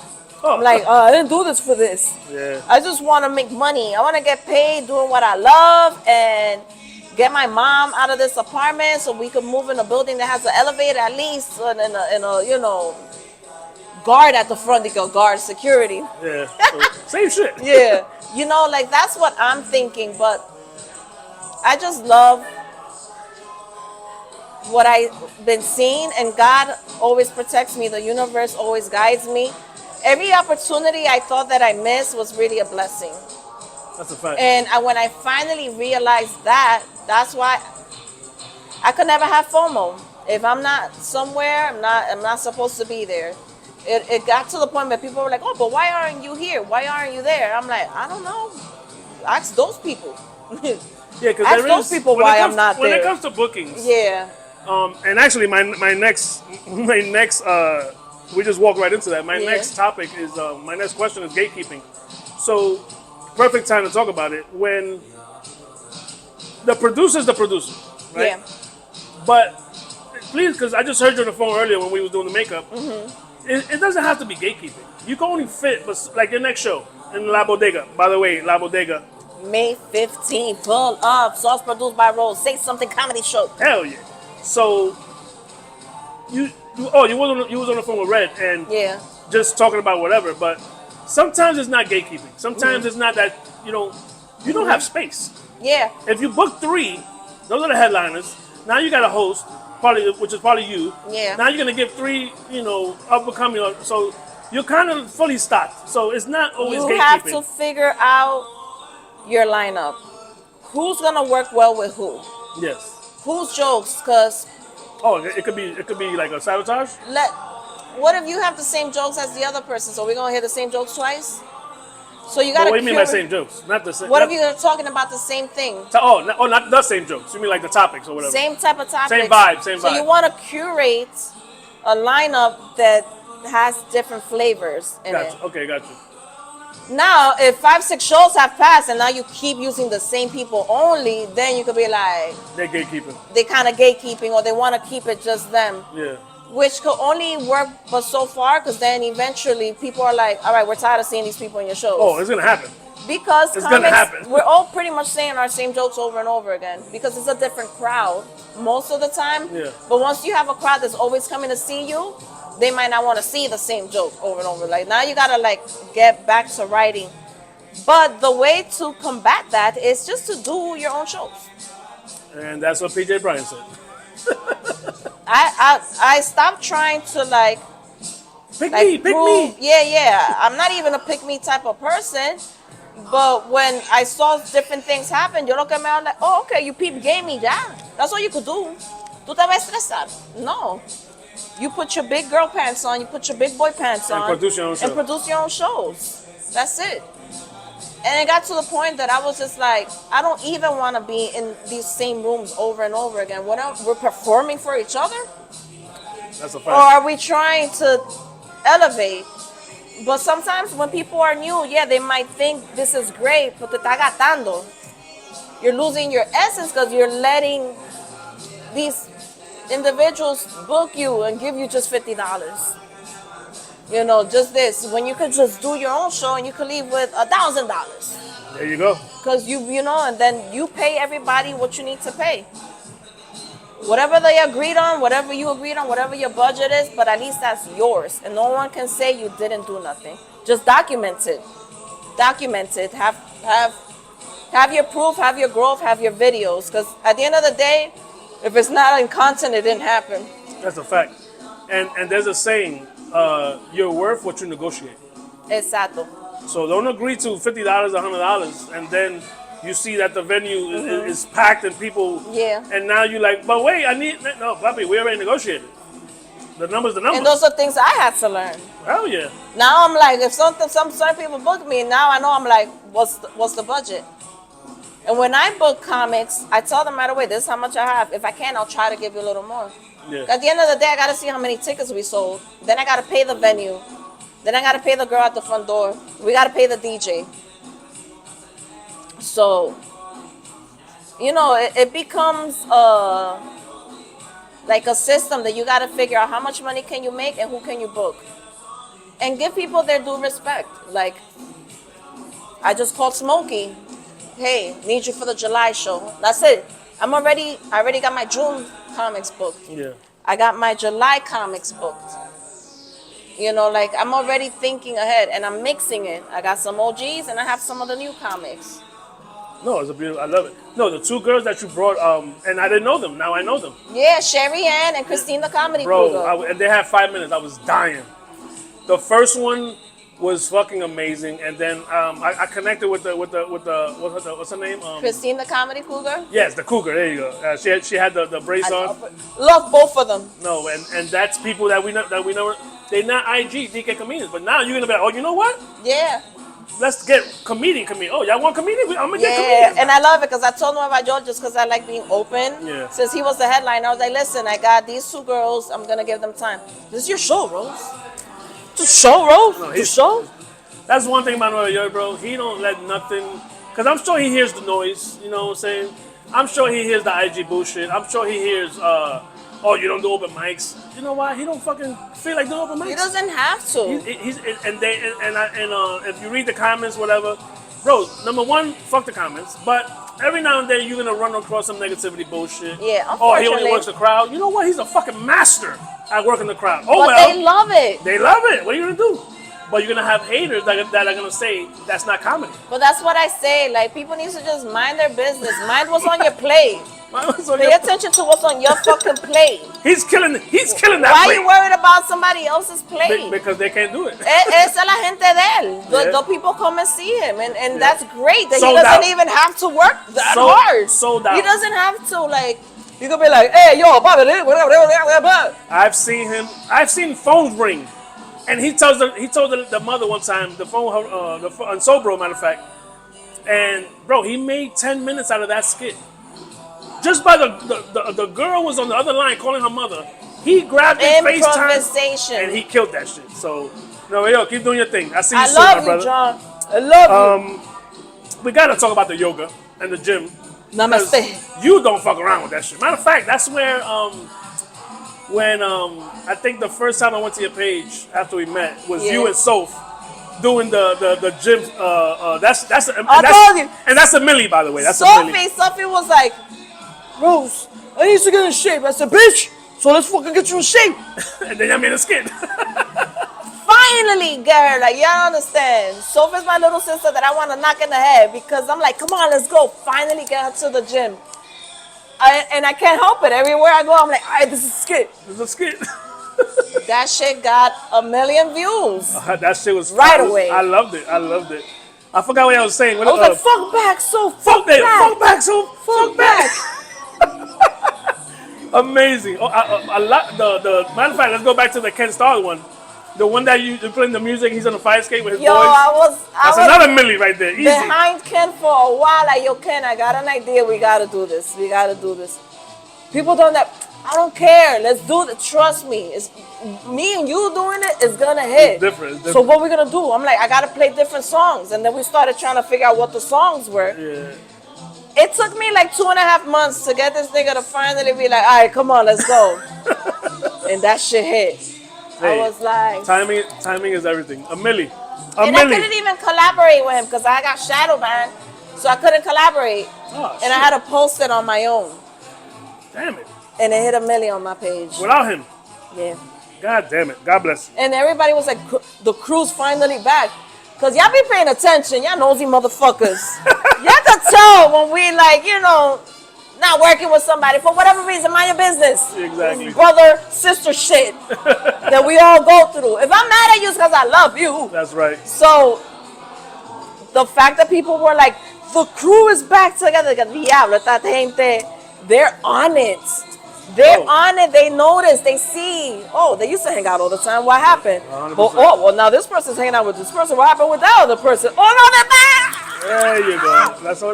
Oh, I'm like, I didn't do this for this. yeah. I just want to make money. I want to get paid doing what I love and get my mom out of this apartment so we could move in a building that has an elevator at least and a guard at the front. They go guard security. Yeah. So, same shit. Yeah. Like that's what I'm thinking. But I just love what I've been seeing, and God always protects me. The universe always guides me. Every opportunity I thought that I missed was really a blessing. That's a fact. And when I finally realized that, that's why I could never have FOMO. If I'm not somewhere, I'm not supposed to be there. It got to the point where people were like, oh, but why aren't you here? Why aren't you there? I'm like, I don't know. Ask those people. Yeah, because Ask those people why I'm not when there. it comes to bookings. Yeah. And actually, my next we just walk right into that. My Yeah. next topic is my next question is gatekeeping. So, perfect time to talk about it when the producer's the producer, right? Yeah. But please, because I just heard you on the phone earlier when we was doing the makeup. Mm-hmm. It doesn't have to be gatekeeping. You can only fit, but like your next show in La Bodega. By the way, La Bodega. May 15th, pull up, sauce produced by Rose, Say Something comedy show. Hell yeah. So you was on the phone with Red and Yeah. just talking about whatever, but sometimes it's not gatekeeping. Sometimes it's not that you don't have space. Yeah. If you book 3, those are the headliners. Now you got a host, which is probably you. Yeah. Now you're gonna give 3, up and coming. So you're kind of fully stocked. So it's not always You gatekeeping. have to figure out your lineup. Who's gonna work well with who? Yes. Whose jokes? Because Oh, it could be like a sabotage. what if you have the same jokes as the other person? So we're gonna hear the same jokes twice? So you But gotta. what do you mean by same jokes? Not the same. What not, if you're talking about the same thing? not the same jokes. You mean like the topics or whatever? Same type of topic. Same vibe, same So vibe. you want to curate a lineup that has different flavors in it. Gotcha. Okay, got you. Now, if 5-6 shows have passed and now you keep using the same people only, then you could be like, They're gatekeeping. they kind of gatekeeping or they want to keep it just them. Yeah. Which could only work but so far, because then eventually people are like, all right, we're tired of seeing these people in your shows. Oh, it's gonna happen. Because It's gonna happen. we're all pretty much saying our same jokes over and over again because it's a different crowd most of the time. Yeah. But once you have a crowd that's always coming to see you, they might not want to see the same joke over and over. Like now you gotta get back to writing. But the way to combat that is just to do your own shows. And that's what PJ Bryan said. I stopped trying to Pick Like, me, pick prove, me. yeah. I'm not even a pick me type of person. But when I saw different things happen, yo lo que me was like, oh, okay, you peep game me, ya. That's all you could do. ¿Tú te vas a estresar? No. You put your big girl pants on, you put your big boy pants And on, produce your own show. and produce your own shows. That's it. And it got to the point that I was just like, I don't even want to be in these same rooms over and over again. What else? We're performing for each other? That's a Or fact. are we trying to elevate? But sometimes when people are new, yeah, they might think this is great, but te está gastando. You're losing your essence because you're letting these individuals book you and give you just $50. You know, just this. When you could just do your own show and you could leave with $1,000. There you go. Because you know, and then you pay everybody what you need to pay. Whatever they agreed on, whatever you agreed on, whatever your budget is, but at least that's yours. And no one can say you didn't do nothing. Just document it. Document it. Have your proof, have your growth, have your videos. Because at the end of the day, if it's not in content, it didn't happen. That's a fact. And there's a saying, you're worth what you negotiate. Exacto. So don't agree to $50, $100, and then you see that the venue is packed and people. Yeah. And now you're like, but wait, no, papi, we already negotiated. The number's the number. And those are things I had to learn. Hell yeah. Now I'm like, if some certain people book me, now I know I'm like, what's the budget? And when I book comics, I tell them right away, this is how much I have. If I can, I'll try to give you a little more. Yeah. At the end of the day, I gotta see how many tickets we sold. Then I gotta pay the venue. Then I gotta pay the girl at the front door. We gotta pay the DJ. So, you know, it becomes like a system that you gotta figure out how much money can you make and who can you book. And give people their due respect. Like, I just called Smokey. Hey, need you for the July show. That's it. I already got my June comics booked. Yeah. I got my July comics booked. You know, like I'm already thinking ahead and I'm mixing it. I got some OGs and I have some of the new comics. No, it's a beautiful. I love it. No, the two girls that you brought, and I didn't know them. Now I know them. Yeah, Sherry Ann and Christine the Comedy Kruger. And they had 5 minutes. I was dying. The first one was fucking amazing, and then I connected with the what's her name? Christine the Comedy Cougar. Yes, the Cougar. There you go. She had the brace on. Love both of them. No, and that's people that we know. They're not IG DK comedians, but now you're gonna be like, oh, you know what? Yeah. Let's get comedian. Oh, y'all want comedian? I'm gonna get Yeah, comedian. and I love it because I told him about Joe just because I like being open. Yeah. Since he was the headline, I was like, listen, I got these two girls. I'm gonna give them time. This is your show, Rose. To show, Rose. No, to he's- show. That's one thing about Nueva York, bro. He don't let nothing, because I'm sure he hears the noise, you know what I'm saying? I'm sure he hears the IG bullshit. I'm sure he hears, oh, you don't do open mics. You know why? He don't fucking feel like doing open mics. He doesn't have to. If you read the comments, whatever, bro, number one, fuck the comments, but every now and then you're gonna run across some negativity bullshit. Yeah, Oh, he only unfortunately. works the crowd. You know what? He's a fucking master at working the crowd. Oh, But well. they love it. They love it. What are you gonna do? But you're gonna have haters that are gonna say that's not comedy. But that's what I say. Like, people need to just mind their business. Mind what's on your plate. So Pay attention to what's on your fucking plate. he's killing that Why plate. are you worried about somebody else's plate? Because they can't do it. Esa es la gente de él. Yeah. The people come and see him, and that's great that Sold he doesn't out. even have to work that Sold- hard. sold out. He doesn't have to, like, you could be like, hey, yo, Bobby, whatever. I've seen phones ring, and he told the mother one time the phone on Sobro, matter of fact, and bro, he made 10 minutes out of that skit. Just by the girl was on the other line calling her mother. He grabbed his FaceTime Improvisation. and he killed that shit. So, no, yo, keep doing your thing. I see you I soon, my love you, brother. John. I love you. We gotta talk about the yoga and the gym. Namaste. 'Cause you don't fuck around with that shit. Matter of fact, that's where when I think the first time I went to your page after we met was you Yeah. and Soph doing the gym. told you. And that's a Millie, by the way. That's a Millie. Sophie was like, Rose, I need to get in shape. I said, bitch, so let's fucking get you in shape. And then I made a skit. Finally get her. Like, y'all understand. Sophie's my little sister that I want to knock in the head because I'm like, come on, let's go. Finally get her to the gym. And I can't help it. Everywhere I go, I'm like, all right, this is a skit. It's a skit. That shit got 1 million views. That shit was Right I was- away. I loved it. I loved it. I forgot what I was saying. I was like, fuck back, so fuck back. that, fuck back, so Fuck back. Amazing. Oh, a lot. The matter of fact, let's go back to the Ken Starr one. The one that you playing the music. He's on the fire escape with his Yo, boys. I That's was another milli right there. Easy. behind Ken for a while. Like, yo, Ken, I got an idea. We gotta do this. We gotta do this. People don't that. I don't care. Let's do it. Trust me. It's me and you doing it. It's gonna hit. It's different. It's So different. what we gonna do? I'm like, I gotta play different songs, and then we started trying to figure out what the songs were. Yeah. It took me like 2.5 months to get this nigga to finally be like, all right, come on, let's go. And that shit hit. Hey, I was like, timing is everything. A milli. A and I milli. couldn't even collaborate with him because I got shadow banned, so I couldn't collaborate. Oh, And I shit. had to post it on my own, Damn it. and it hit 1 million on my page. Without him. Yeah. God damn it. God bless. And everybody was like, the crew's finally back. Because y'all be paying attention. Y'all nosy motherfuckers. Y'all can tell when we like, you know, not working with somebody for whatever reason. Mind your business. Exactly. It's brother, sister shit that we all go through. If I'm mad at you, it's because I love you. That's right. So, the fact that people were like, the crew is back together. Diablo, esta gente, they're on it. They're Oh. on it. They notice. They see. Oh, they used to hang out all the time. What happened? 100%. Well, now this person's hanging out with this person. What happened with that other person? Oh, no, they're back. There you go. That's all.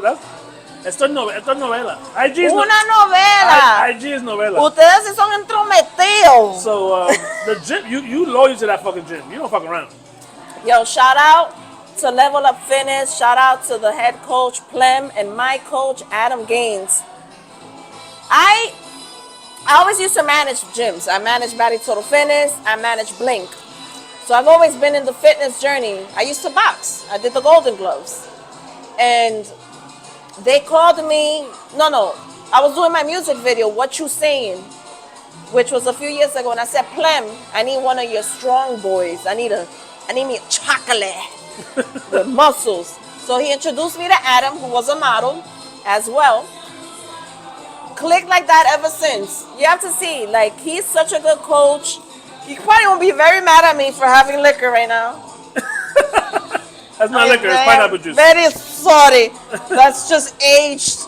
Esto es novela. IG is Una novela. IG is novela. Ustedes sí son entrometidos. So the gym, you loyal to that fucking gym. You don't fuck around. Yo, shout out to Level Up Fitness. Shout out to the head coach, Plem, and my coach, Adam Gaines. I always used to manage gyms. I managed Body Total Fitness. I managed Blink. So I've always been in the fitness journey. I used to box. I did the Golden Gloves. And they called me. No. I was doing my music video, What You Saying, which was a few years ago. And I said, Plem, I need one of your strong boys. I need me a chocolate with muscles. So he introduced me to Adam, who was a model as well. Clicked like that ever since. You have to see, like, he's such a good coach. He probably won't be very mad at me for having liquor right now. That's not liquor. It's pineapple juice. Very sorry. That's just aged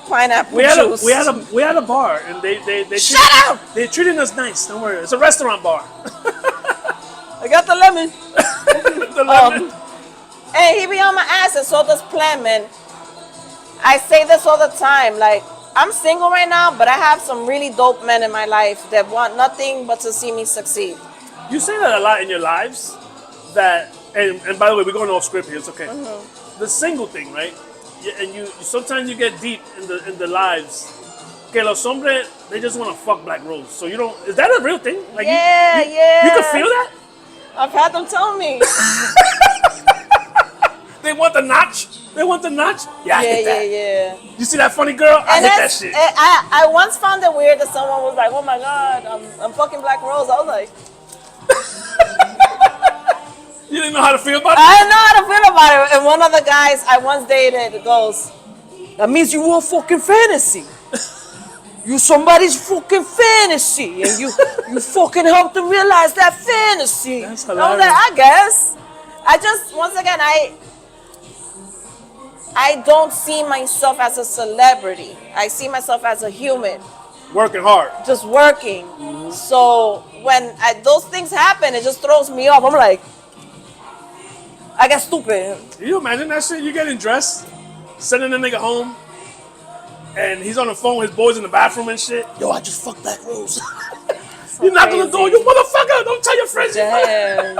pineapple juice. We had a bar and they Shut up! They treated us nice. Don't worry. It's a restaurant bar. I got the lemon. The lemon. And he be on my ass, and so does Plem. And I say this all the time, like, I'm single right now, but I have some really dope men in my life that want nothing but to see me succeed. You say that a lot in your lives. That and by the way, we're going off script here. It's okay. Mm-hmm. The single thing, right? And you sometimes you get deep in the lives. Que los hombres, they just want to fuck Black Rose. So you don't. Is that a real thing? Like Yeah, you yeah. can feel that. I've had them tell me. They want the notch. They want the notch. Yeah, I hit that. Yeah. You see that funny girl? I hit that that's- shit. I once found it weird that someone was like, "Oh my God, I'm fucking Black Rose." I was like, You didn't know how to feel about it? I didn't know how to feel about it. And one of the guys I once dated goes, "That means you were a fucking fantasy. You somebody's fucking fantasy, and you fucking helped them realize that fantasy." That's And I was like, hilarious. I guess. I just once again I don't see myself as a celebrity. I see myself as a human, Working hard. just working. So when those things happen, it just throws me off. I'm like, I get stupid. Can you imagine that shit? You getting dressed, sending a nigga home, and he's on the phone with his boys in the bathroom and shit. Yo, I just fucked Black Rose. You knock on the door, you motherfucker! Don't tell your friends. Damn.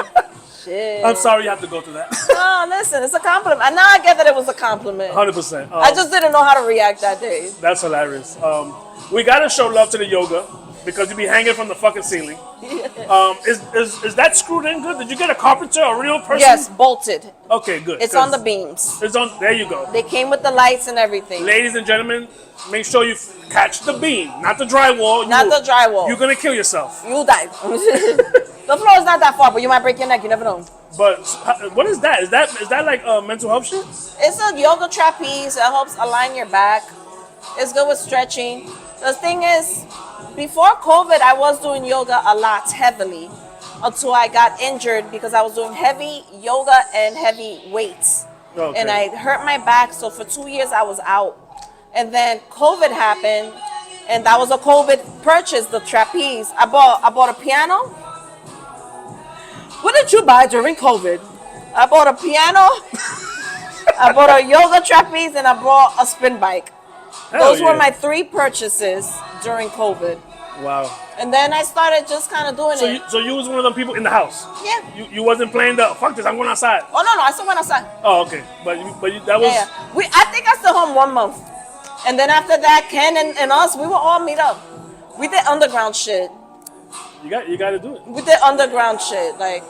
Shit. I'm sorry you have to go through that. No, listen, it's a compliment. And now I get that it was a compliment. 100%. I just didn't know how to react that day. That's hilarious. We gotta show love to the yoga because you be hanging from the fucking ceiling. Is that screwed in good? Did you get a carpenter, a real person? Yes, bolted. Okay, good. It's on the beams. It's on. There you go. They came with the lights and everything. Ladies and gentlemen, make sure you catch the beam, not the drywall. Not the drywall. You're gonna kill yourself. You died. The floor is not that far, but you might break your neck. You never know. But what is that? Is that like mental health shit? It's a yoga trapeze. It helps align your back. It's good with stretching. The thing is, before COVID, I was doing yoga a lot heavily until I got injured because I was doing heavy yoga and heavy weights. Okay. And I hurt my back, so for 2 years I was out. And then COVID happened, and that was a COVID purchase, the trapeze. I bought a piano. What did you buy during COVID? I bought a piano, I bought a yoga trapeze, and I bought a spin bike. Hell Those were yeah. my 3 purchases during COVID. Wow. And then I started just kind of doing it. So you was one of them people in the house. Yeah. You wasn't playing the fuck this. I'm going outside. Oh, no, I still went outside. Oh, okay. But that was. Yeah. I think I stayed home 1 month. And then after that, Ken and us, we would all meet up. We did underground shit. You got to do it. We did underground shit. Like,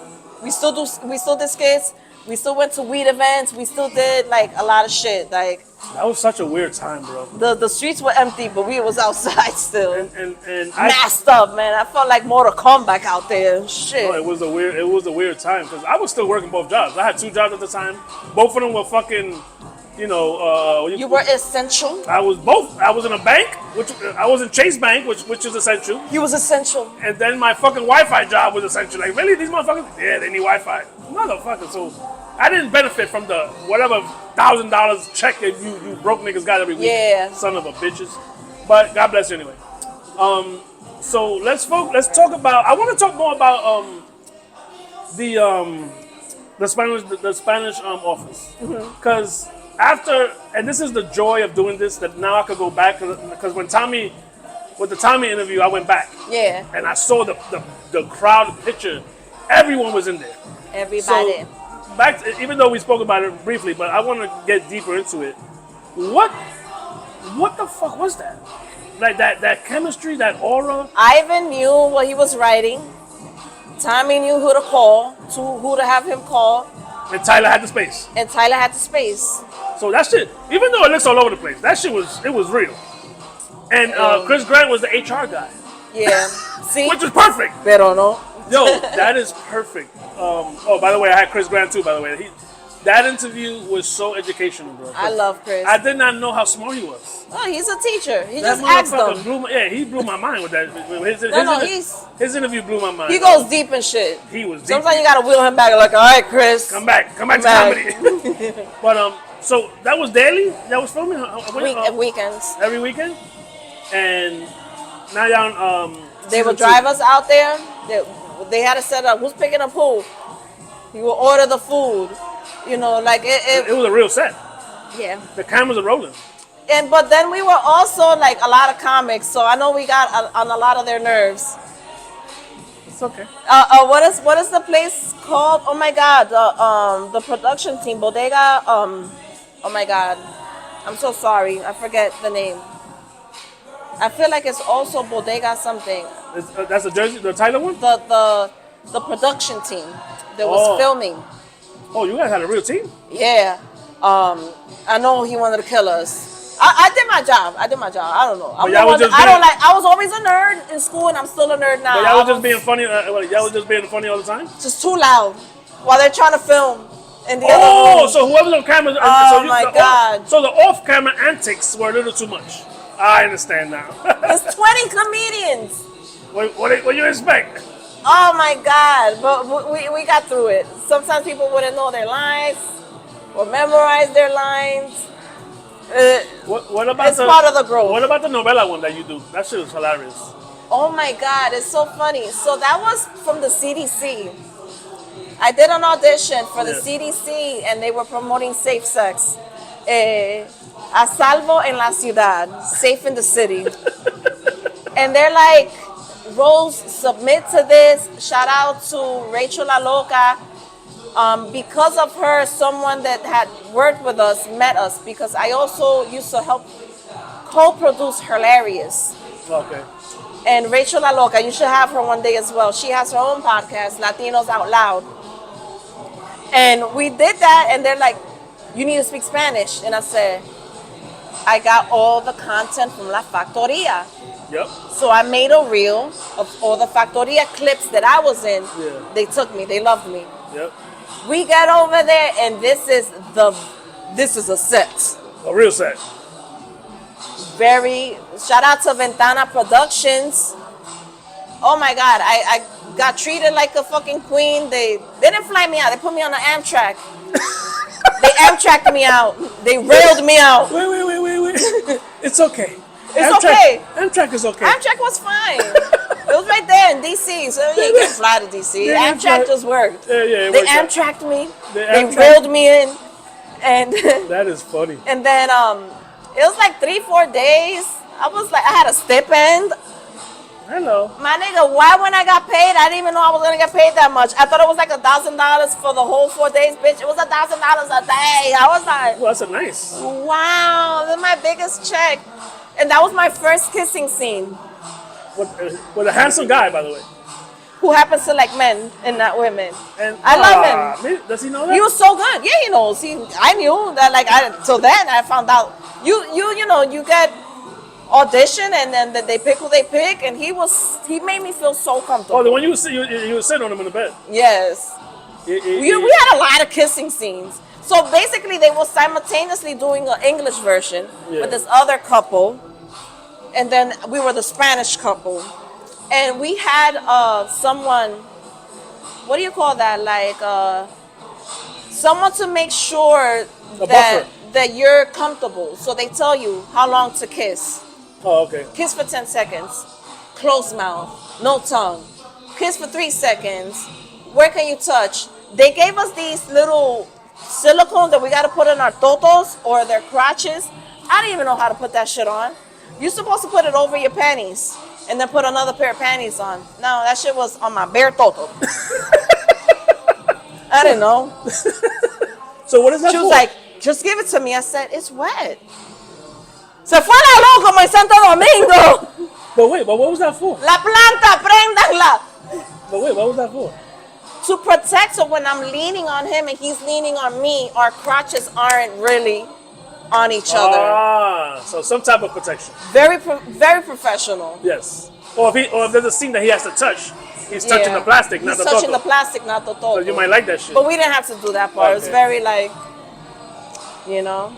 we still did skits. We still went to weed events. We still did, like, a lot of shit. Like, That was such a weird time, bro. the streets were empty, but we was outside still. And I. Masked up, man. I felt like Mortal Kombat out there. Shit. No, it was a weird time because I was still working both jobs. I had 2 jobs at the time. Both of them were fucking, You were essential. I was both. I was in a bank, which I was in Chase Bank, which is essential. He was essential. And then my fucking Wi-Fi job was essential. Like, really, these motherfuckers? Yeah, they need Wi-Fi. Motherfucker. So I didn't benefit from the whatever $1,000 check that you broke niggas got every week. Yeah. Son of a bitches. But God bless you anyway. So let's talk about. I want to talk more about the Spanish office because after, and this is the joy of doing this, that now I could go back because with the Tommy interview, I went back Yeah. and I saw the crowd picture. Everyone was in there. Everybody. So even though we spoke about it briefly, but I want to get deeper into it. What the fuck was that? Like that chemistry, that aura. Ivan knew what he was writing. Tommy knew who to call, who to have him call, And Tyler had the space. and Tyler had the space. So that shit, even though it looks all over the place, that shit was real. And Chris Grant was the HR guy, Yeah. See? which is perfect. Pero no. Yo, that is perfect. Oh, by the way, I had Chris Grant too. By the way, that interview was so educational, bro. I love Chris. I did not know how smart he was. Oh, he's a teacher. He That just asked motherfucker them. he blew my mind with that. His interview blew my mind. He goes deep in shit. He was deep. Sometimes you gotta wheel him back like, all right, Chris. Come back to comedy. But so that was daily. That was filming Weekends. every weekend, and now y'all They would season drive 2. us out there. They had to set up. Who's picking up who? You will order the food. Like It was a real set. yeah. The cameras are rolling. But then we were also like a lot of comics, so I know we got on a lot of their nerves. It's okay. What is the place called? Oh my God, the production team, Bodega. Oh my God, I'm so sorry, I forget the name. I feel like it's also Bodega something. That's the Tyler one. The production team that was Oh. filming. Oh, you guys had a real team. Yeah. I know he wanted to kill us. I did my job. I don't know. I was always a nerd in school, and I'm still a nerd now. But y'all was just being funny. Y'all was just being funny all the time. Just too loud while they're trying to film in the other Oh, room. so whoever's on camera. My God. So the off-camera antics were a little too much. I understand now. There's 20 comedians. what you expect? Oh my God. But we got through it. Sometimes people wouldn't know their lines or memorize their lines. What about It's part of the growth. What about the novela one that you do? That shit was hilarious. Oh my God, it's so funny. So that was from the CDC. I did an audition for the CDC and they were promoting safe sex. A salvo en la ciudad, safe in the city. And they're like, Rose, submit to this. Shout out to Rachel La Loca. Because of her, someone that had worked with us met us because I also used to help co-produce Hilarious. Okay. And Rachel La Loca, you should have her one day as well. She has her own podcast, Latinos Out Loud. And we did that, and they're like, you need to speak Spanish. And I said, I got all the content from La Factoria. Yep. So I made a reel of all the Factoria clips that I was in. Yeah. They took me, they loved me. Yep. We got over there, and this is a set. A real set. very, shout out to Ventana Productions. Oh my God, I got treated like a fucking queen. They didn't fly me out. They put me on the Amtrak. They Amtraked me out. They railed me out. Wait. It's okay. It's okay. Amtrak is okay. Amtrak was fine. It was right there in DC, so you can fly to DC. Yeah, Amtrak just worked. Yeah, it They worked out. Amtraked me. They They Amtrak- railed me in, and That is funny. and then it was like 3-4 days. I was like, I had a stipend. Hello. My nigga, why when I got paid, I didn't even know I was gonna get paid that much. I thought it was like $1,000 for the whole 4 days, bitch. It was $1,000 a day. I was like, Well, that's a nice. wow, that's my biggest check. And that was my first kissing scene. With a handsome guy, by the way. Who happens to like men and not women. And I love him. Does he know that? He was so good. Yeah, he knows. I knew that. Like, till then I found out. You know, you get audition and then they pick who they pick, and he made me feel so comfortable. Oh, the one you were sitting on him in the bed. Yes. We had a lot of kissing scenes. So basically, they were simultaneously doing an English version with this other couple, and then we were the Spanish couple, and we had someone. What do you call that? Like someone to make sure that you're comfortable. So they tell you how long to kiss. Oh, okay. Kiss for 10 seconds. Closed mouth. No tongue. Kiss for 3 seconds. Where can you touch? They gave us these little silicone that we got to put in our totos or their crotches. I didn't even know how to put that shit on. You're supposed to put it over your panties and then put another pair of panties on. No, that shit was on my bare toto. I didn't know. So what is that She for? was like, just give it to me. I said, it's wet. Se fue la loca como en Santo Domingo. But what was that for? La planta, préndanla. But wait, what was that for? To protect, so when I'm leaning on him and he's leaning on me, our crotches aren't really on each other. Ah, so some type of protection. Very professional. Yes. Or if there's a scene that he has to touch, he's touching the plastic, not the He's touching toto. the plastic, not the toto. So you might like that shit. But we didn't have to do that part. It was Okay. very like, you know,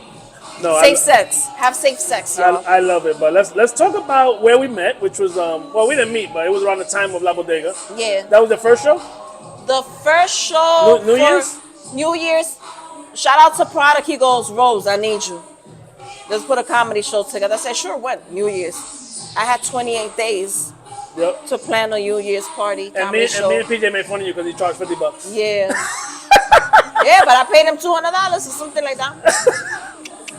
No, safe sex. Have safe sex, y'all. I love it. But let's talk about where we met, which was well, we didn't meet, but it was around the time of La Bodega. Yeah. That was the first show. The first show New for Year's? New Year's. Shout out to Product. He goes, Rose, I need you. Let's put a comedy show together. I said, sure, when? New Year's. I had 28 days Yep. to plan a New Year's party And comedy me show. and PJ made fun of you because he charged $50. Yeah. Yeah, but I paid him $200 or something like that.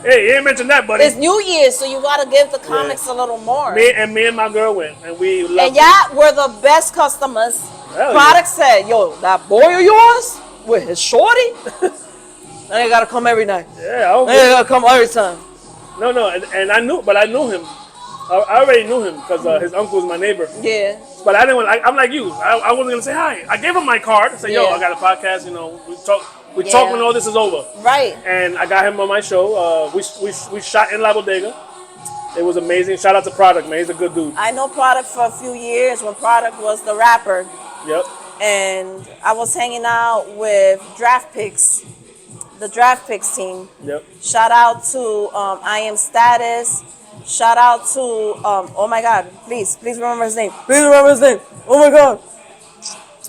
Hey, you ain't mentioned that, buddy. It's New Year's, so you gotta give the comics a little more. Me and my girl went, and we loved And y'all were the best customers. Hell Product said, yo, that boy of yours with his shorty, now you gotta come every night. it. Yeah, I was Now you gotta come every time. No, and I knew him. I already knew him because his uncle was my neighbor. Yeah. But I didn't. I'm like you. I wasn't gonna say hi. I gave him my card. Say, yo, Yeah. I got a podcast. You know, we talk Yeah. when all this is over. Right. And I got him on my show. We shot in La Bodega. It was amazing. Shout out to Product, man. He's a good dude. I know Product for a few years when Product was the rapper. Yep. And I was hanging out with Draft Picks, the Draft Picks team. Yep. Shout out to I Am Status. Shout out to, oh my God, please remember his name. Please remember his name. Oh my God.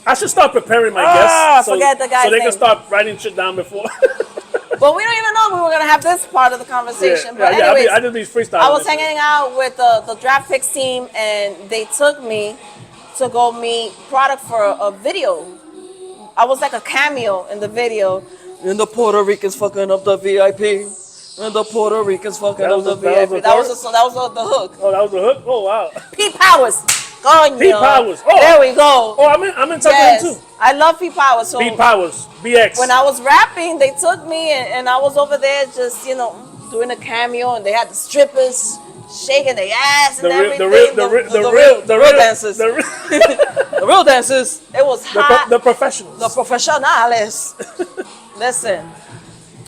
I should start preparing my Ah, guests. forget the guy's So they name. can start writing shit down before. But we don't even know we were going to have this part of the conversation. But I anyways, just be freestyling. I was this shit. hanging out with the Draft Picks team, and they took me to go meet Product for a video. I was like a cameo in the video. And the Puerto Ricans fucking up the VIP. And the Puerto Ricans fucking That up was the the- that VIP. was the That was chorus? the hook. Oh, that was the hook. Oh wow. Pete Powers. Coño. Pete Powers. Oh. There we go. Oh, I'm in touch Yes. with him too. I love Pete Powers. So Pete Powers, BX. when I was rapping, they took me and I was over there just, you know, doing a cameo, and they had the strippers shaking their ass and everything. The real dancers. The real dancers. It was hot. The professionals. The professionales. Listen,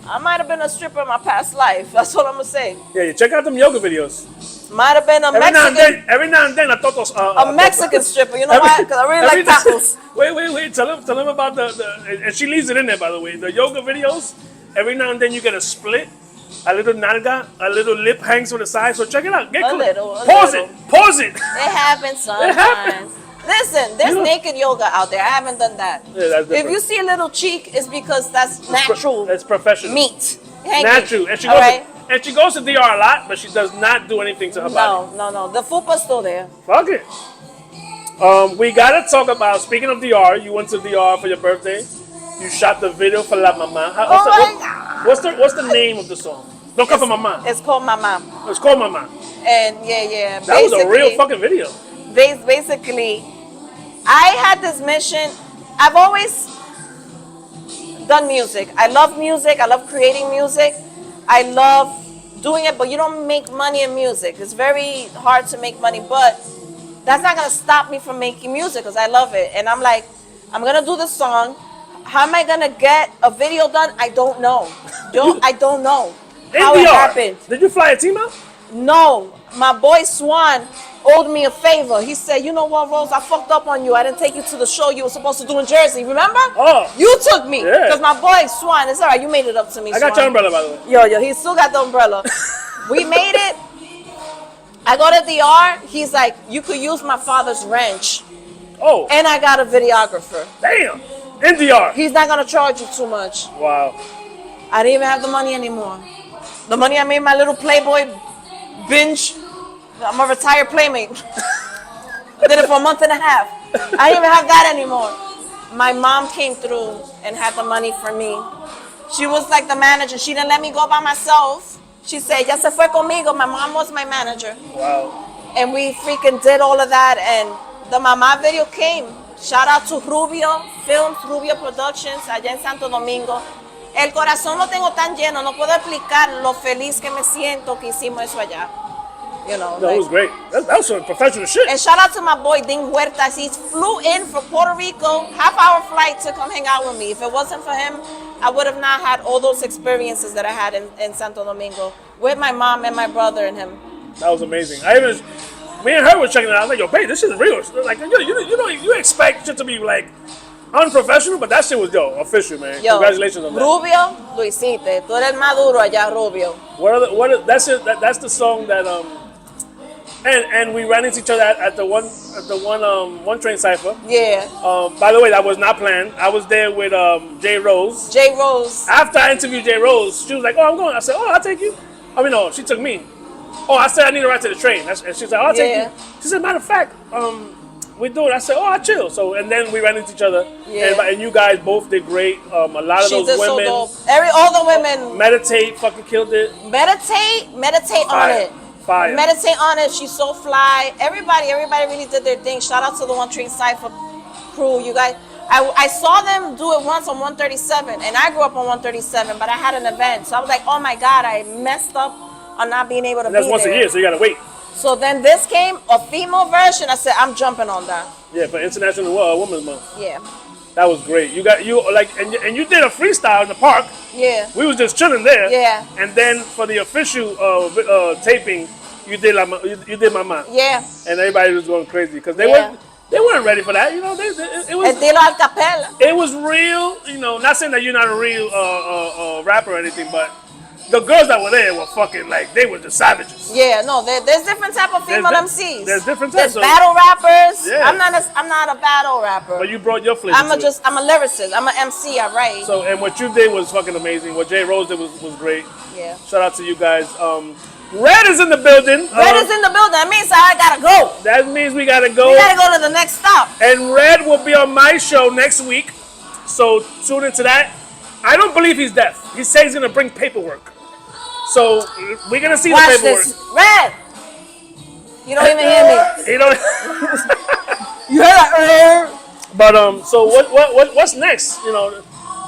I might have been a stripper in my past life. That's what I'm gonna say. Yeah, you check out them yoga videos. Might have been a Every now and then, I thought those. a Mexican stripper. You know why? Because I really like tacos. Wait. Tell him about the. And she leaves it in there, by the way. The yoga videos. Every now and then, you get a split a little nalga, a little lip hangs on the side. So check it out. Get A close. little, a Pause little. it. Pause it. It happens sometimes. happens. Listen, there's You know- naked yoga out there. I haven't done that. Yeah, that's If different. you see a little cheek, it's because that's natural That's professional. meat. hanging. Natural. And she All goes. right? And she goes to DR a lot, but she does not do anything to her body. No. The fupa's still there. Fuck it. We gotta talk about. Speaking of DR, you went to DR for your birthday. You shot the video for La Mama. Oh my God. What's the name of the song? Don't come for Mama. It's called Mama. It's called Mama. And yeah. That was a real fucking video. Basically, I had this mission. I've always done music. I love music. I love creating music. I love doing it, but you don't make money in music. It's very hard to make money, but that's not gonna stop me from making music because I love it. And I'm like, I'm gonna do this song. How am I gonna get a video done? I don't know. I don't know how it happened. Did you fly a team out? No, my boy Swan owed me a favor. He said, you know what, Rose, I fucked up on you. I didn't take you to the show you were supposed to do in Jersey. Remember? Oh. You took me. Yeah. Because my boy Swan, it's all right. You made it up to me, I got Swan. your umbrella, by the way. Yo, he still got the umbrella. We made it. I go to DR. He's like, you could use my father's wrench. Oh, And I got a videographer. damn. In DR. He's not going to charge you too much. Wow. I didn't even have the money anymore. The money I made my little Playboy binge. I'm a retired playmate. I did it for a month and a half. I didn't even have that anymore. My mom came through and had the money for me. She was like the manager. She didn't let me go by myself. She said, ya se fue conmigo. My mom was my manager. Wow. And we freaking did all of that. And the Mama video came. Shout out to Rubio Films, Rubio Productions, allá en Santo Domingo. El corazón lo tengo tan lleno, no puedo explicar lo feliz que me siento que hicimos eso allá. You know, That was great. That was some professional shit. and shout out to my boy Ding Huertas. He flew in from Puerto Rico, half-hour flight to come hang out with me. If it wasn't for him, I would have not had all those experiences that I had in Santo Domingo with my mom and my brother and him. That was amazing. Me and her were checking it out. I was like, yo, babe, this shit is real. Like, you expect shit to be like unprofessional, but that shit was official, man. Yo, Congratulations on that. Rubio, lo hiciste. Tú eres el más duro allá, Rubio. That's it. That's the song that and we ran into each other at the one train cipher. Yeah. By the way, that was not planned. I was there with Jay Rose. J. Rose. After I interviewed Jay Rose, she was like, "Oh, I'm going." I said, "Oh, I'll take you." I mean, no, she took me. Oh, I said I need a ride to the train. And she said, "Oh, I'll take Yeah. you." She said, "Matter of fact, we do it." I said, "Oh, I'll chill." So and then we ran into each other. Yeah. And you guys both did great. A lot of She those did women so dope. All the women meditate, fucking killed it. meditate on Fire. it. Fire. Meditate on it. She's so fly. Everybody really did their thing. Shout out to the One Train Cypher crew. You guys, I saw them do it once on 137, and I grew up on 137, but I had an event, so I was like, oh my God, I messed up on not being able to And that's be once there. a year, so you gotta wait. So then this came, a female version. I said, I'm jumping on that. Yeah, for International Women's Month. Yeah, That was great. You you did a freestyle in the park. yeah, We was just chilling there. Yeah. And then for the official taping, you did Mama. yeah. And everybody was going crazy because Yeah. they weren't ready for that. You know, El Dilo al Capella. it was real. You know, not saying that you're not a real rapper or anything, but the girls that were there were fucking like they were just savages. Yeah, no, there's different type of female MCs. There's different There's types. battle rappers. Yeah. I'm not a battle rapper. But you brought your flavor. I'm to it. a lyricist. I'm an MC. I write. So and what you did was fucking amazing. What Jay Rose did was great. Yeah. Shout out to you guys. Red is in the building. Red is in the building. That means I gotta go. That means we gotta go. We gotta go to the next stop. And Red will be on my show next week. So tune into that. I don't believe he's deaf. He says he's gonna bring paperwork. So we're gonna see Watch the paperwork. this. Red. You don't even hear me. You know. You heard that? But so what's next? You know,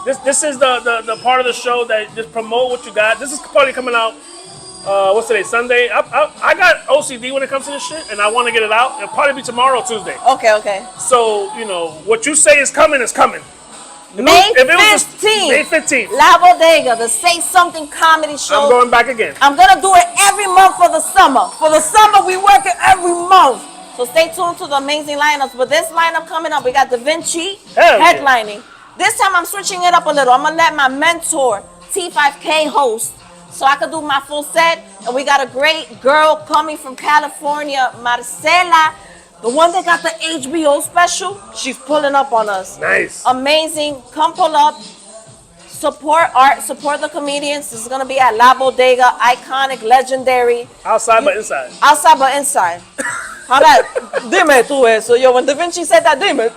this is the part of the show that just promote what you got. This is probably coming out. What's today? Sunday. I got OCD when it comes to this shit, and I want to get it out. It'll probably be tomorrow, or Tuesday. Okay. So you know what you say is coming is coming. May If it was 15th. May 15th. La Bodega, the Say Something comedy show. I'm going back again. I'm gonna do it every month for the summer. For the summer, we work it every month. So stay tuned to the amazing lineups. But this lineup coming up, we got Da Vinci Hell yeah. headlining. This time I'm switching it up a little. I'm gonna let my mentor, T5K, host. so I could do my full set. And we got a great girl coming from California, Marcela, the one that got the HBO special. She's pulling up on us. Nice. Amazing. Come pull up. Support art. Support the comedians. This is going to be at La Bodega. Iconic, legendary. Outside but inside. Outside but inside. Ahora, dime tú eso. Yo, when Da Vinci said that, dime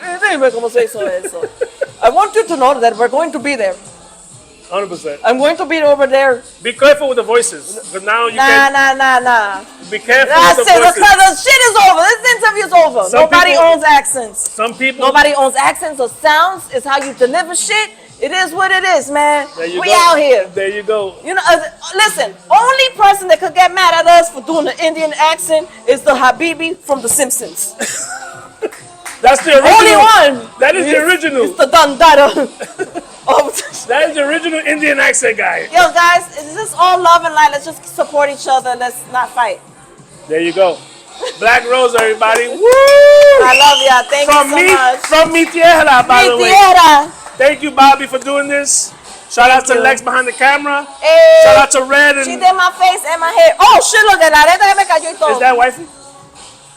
cómo se hizo eso. I want you to know that we're going to be there. 100%. I'm going to be over there. Be careful with the voices. Because now you Nah. can't. Be careful That's with it. the voices. The shit is over. This interview's over. Some Nobody people- owns accents. Some people. Nobody owns accents or sounds. It's how you deliver shit. It is what it is, man. There you We go. out here. There you go. You know, listen, only person that could get mad at us for doing an Indian accent is the Habibi from The Simpsons. That's the original. Only one. That is the original. It's the Dandara. That is the original Indian accent guy. Yo, guys, it's just all love and light. Let's just support each other. Let's not fight. There you go. Black Rose, everybody. Woo! I love y'all. Thank From you me, so much. from Mi Tierra, by the Mi way. tierra. Thank you, Bobby, for doing this. Shout out to you. Lex behind the camera. Hey, Shout out to Red she and did my face and my hair. Oh, shit, look at that. Me cayó y todo. is that wifey?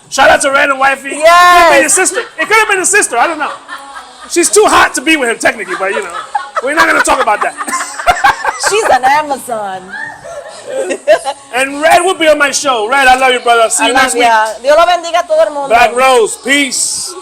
Shout out to Red and wifey. Yes. It could have been his sister. It could have been his sister. I don't know. She's too hot to be with him technically, but you know, we're not gonna talk about that. She's an Amazon. And Red will be on my show. Red, I love you, brother. See I you love next week. ya. Dios lo bendiga a todo el mundo. Black Rose, peace.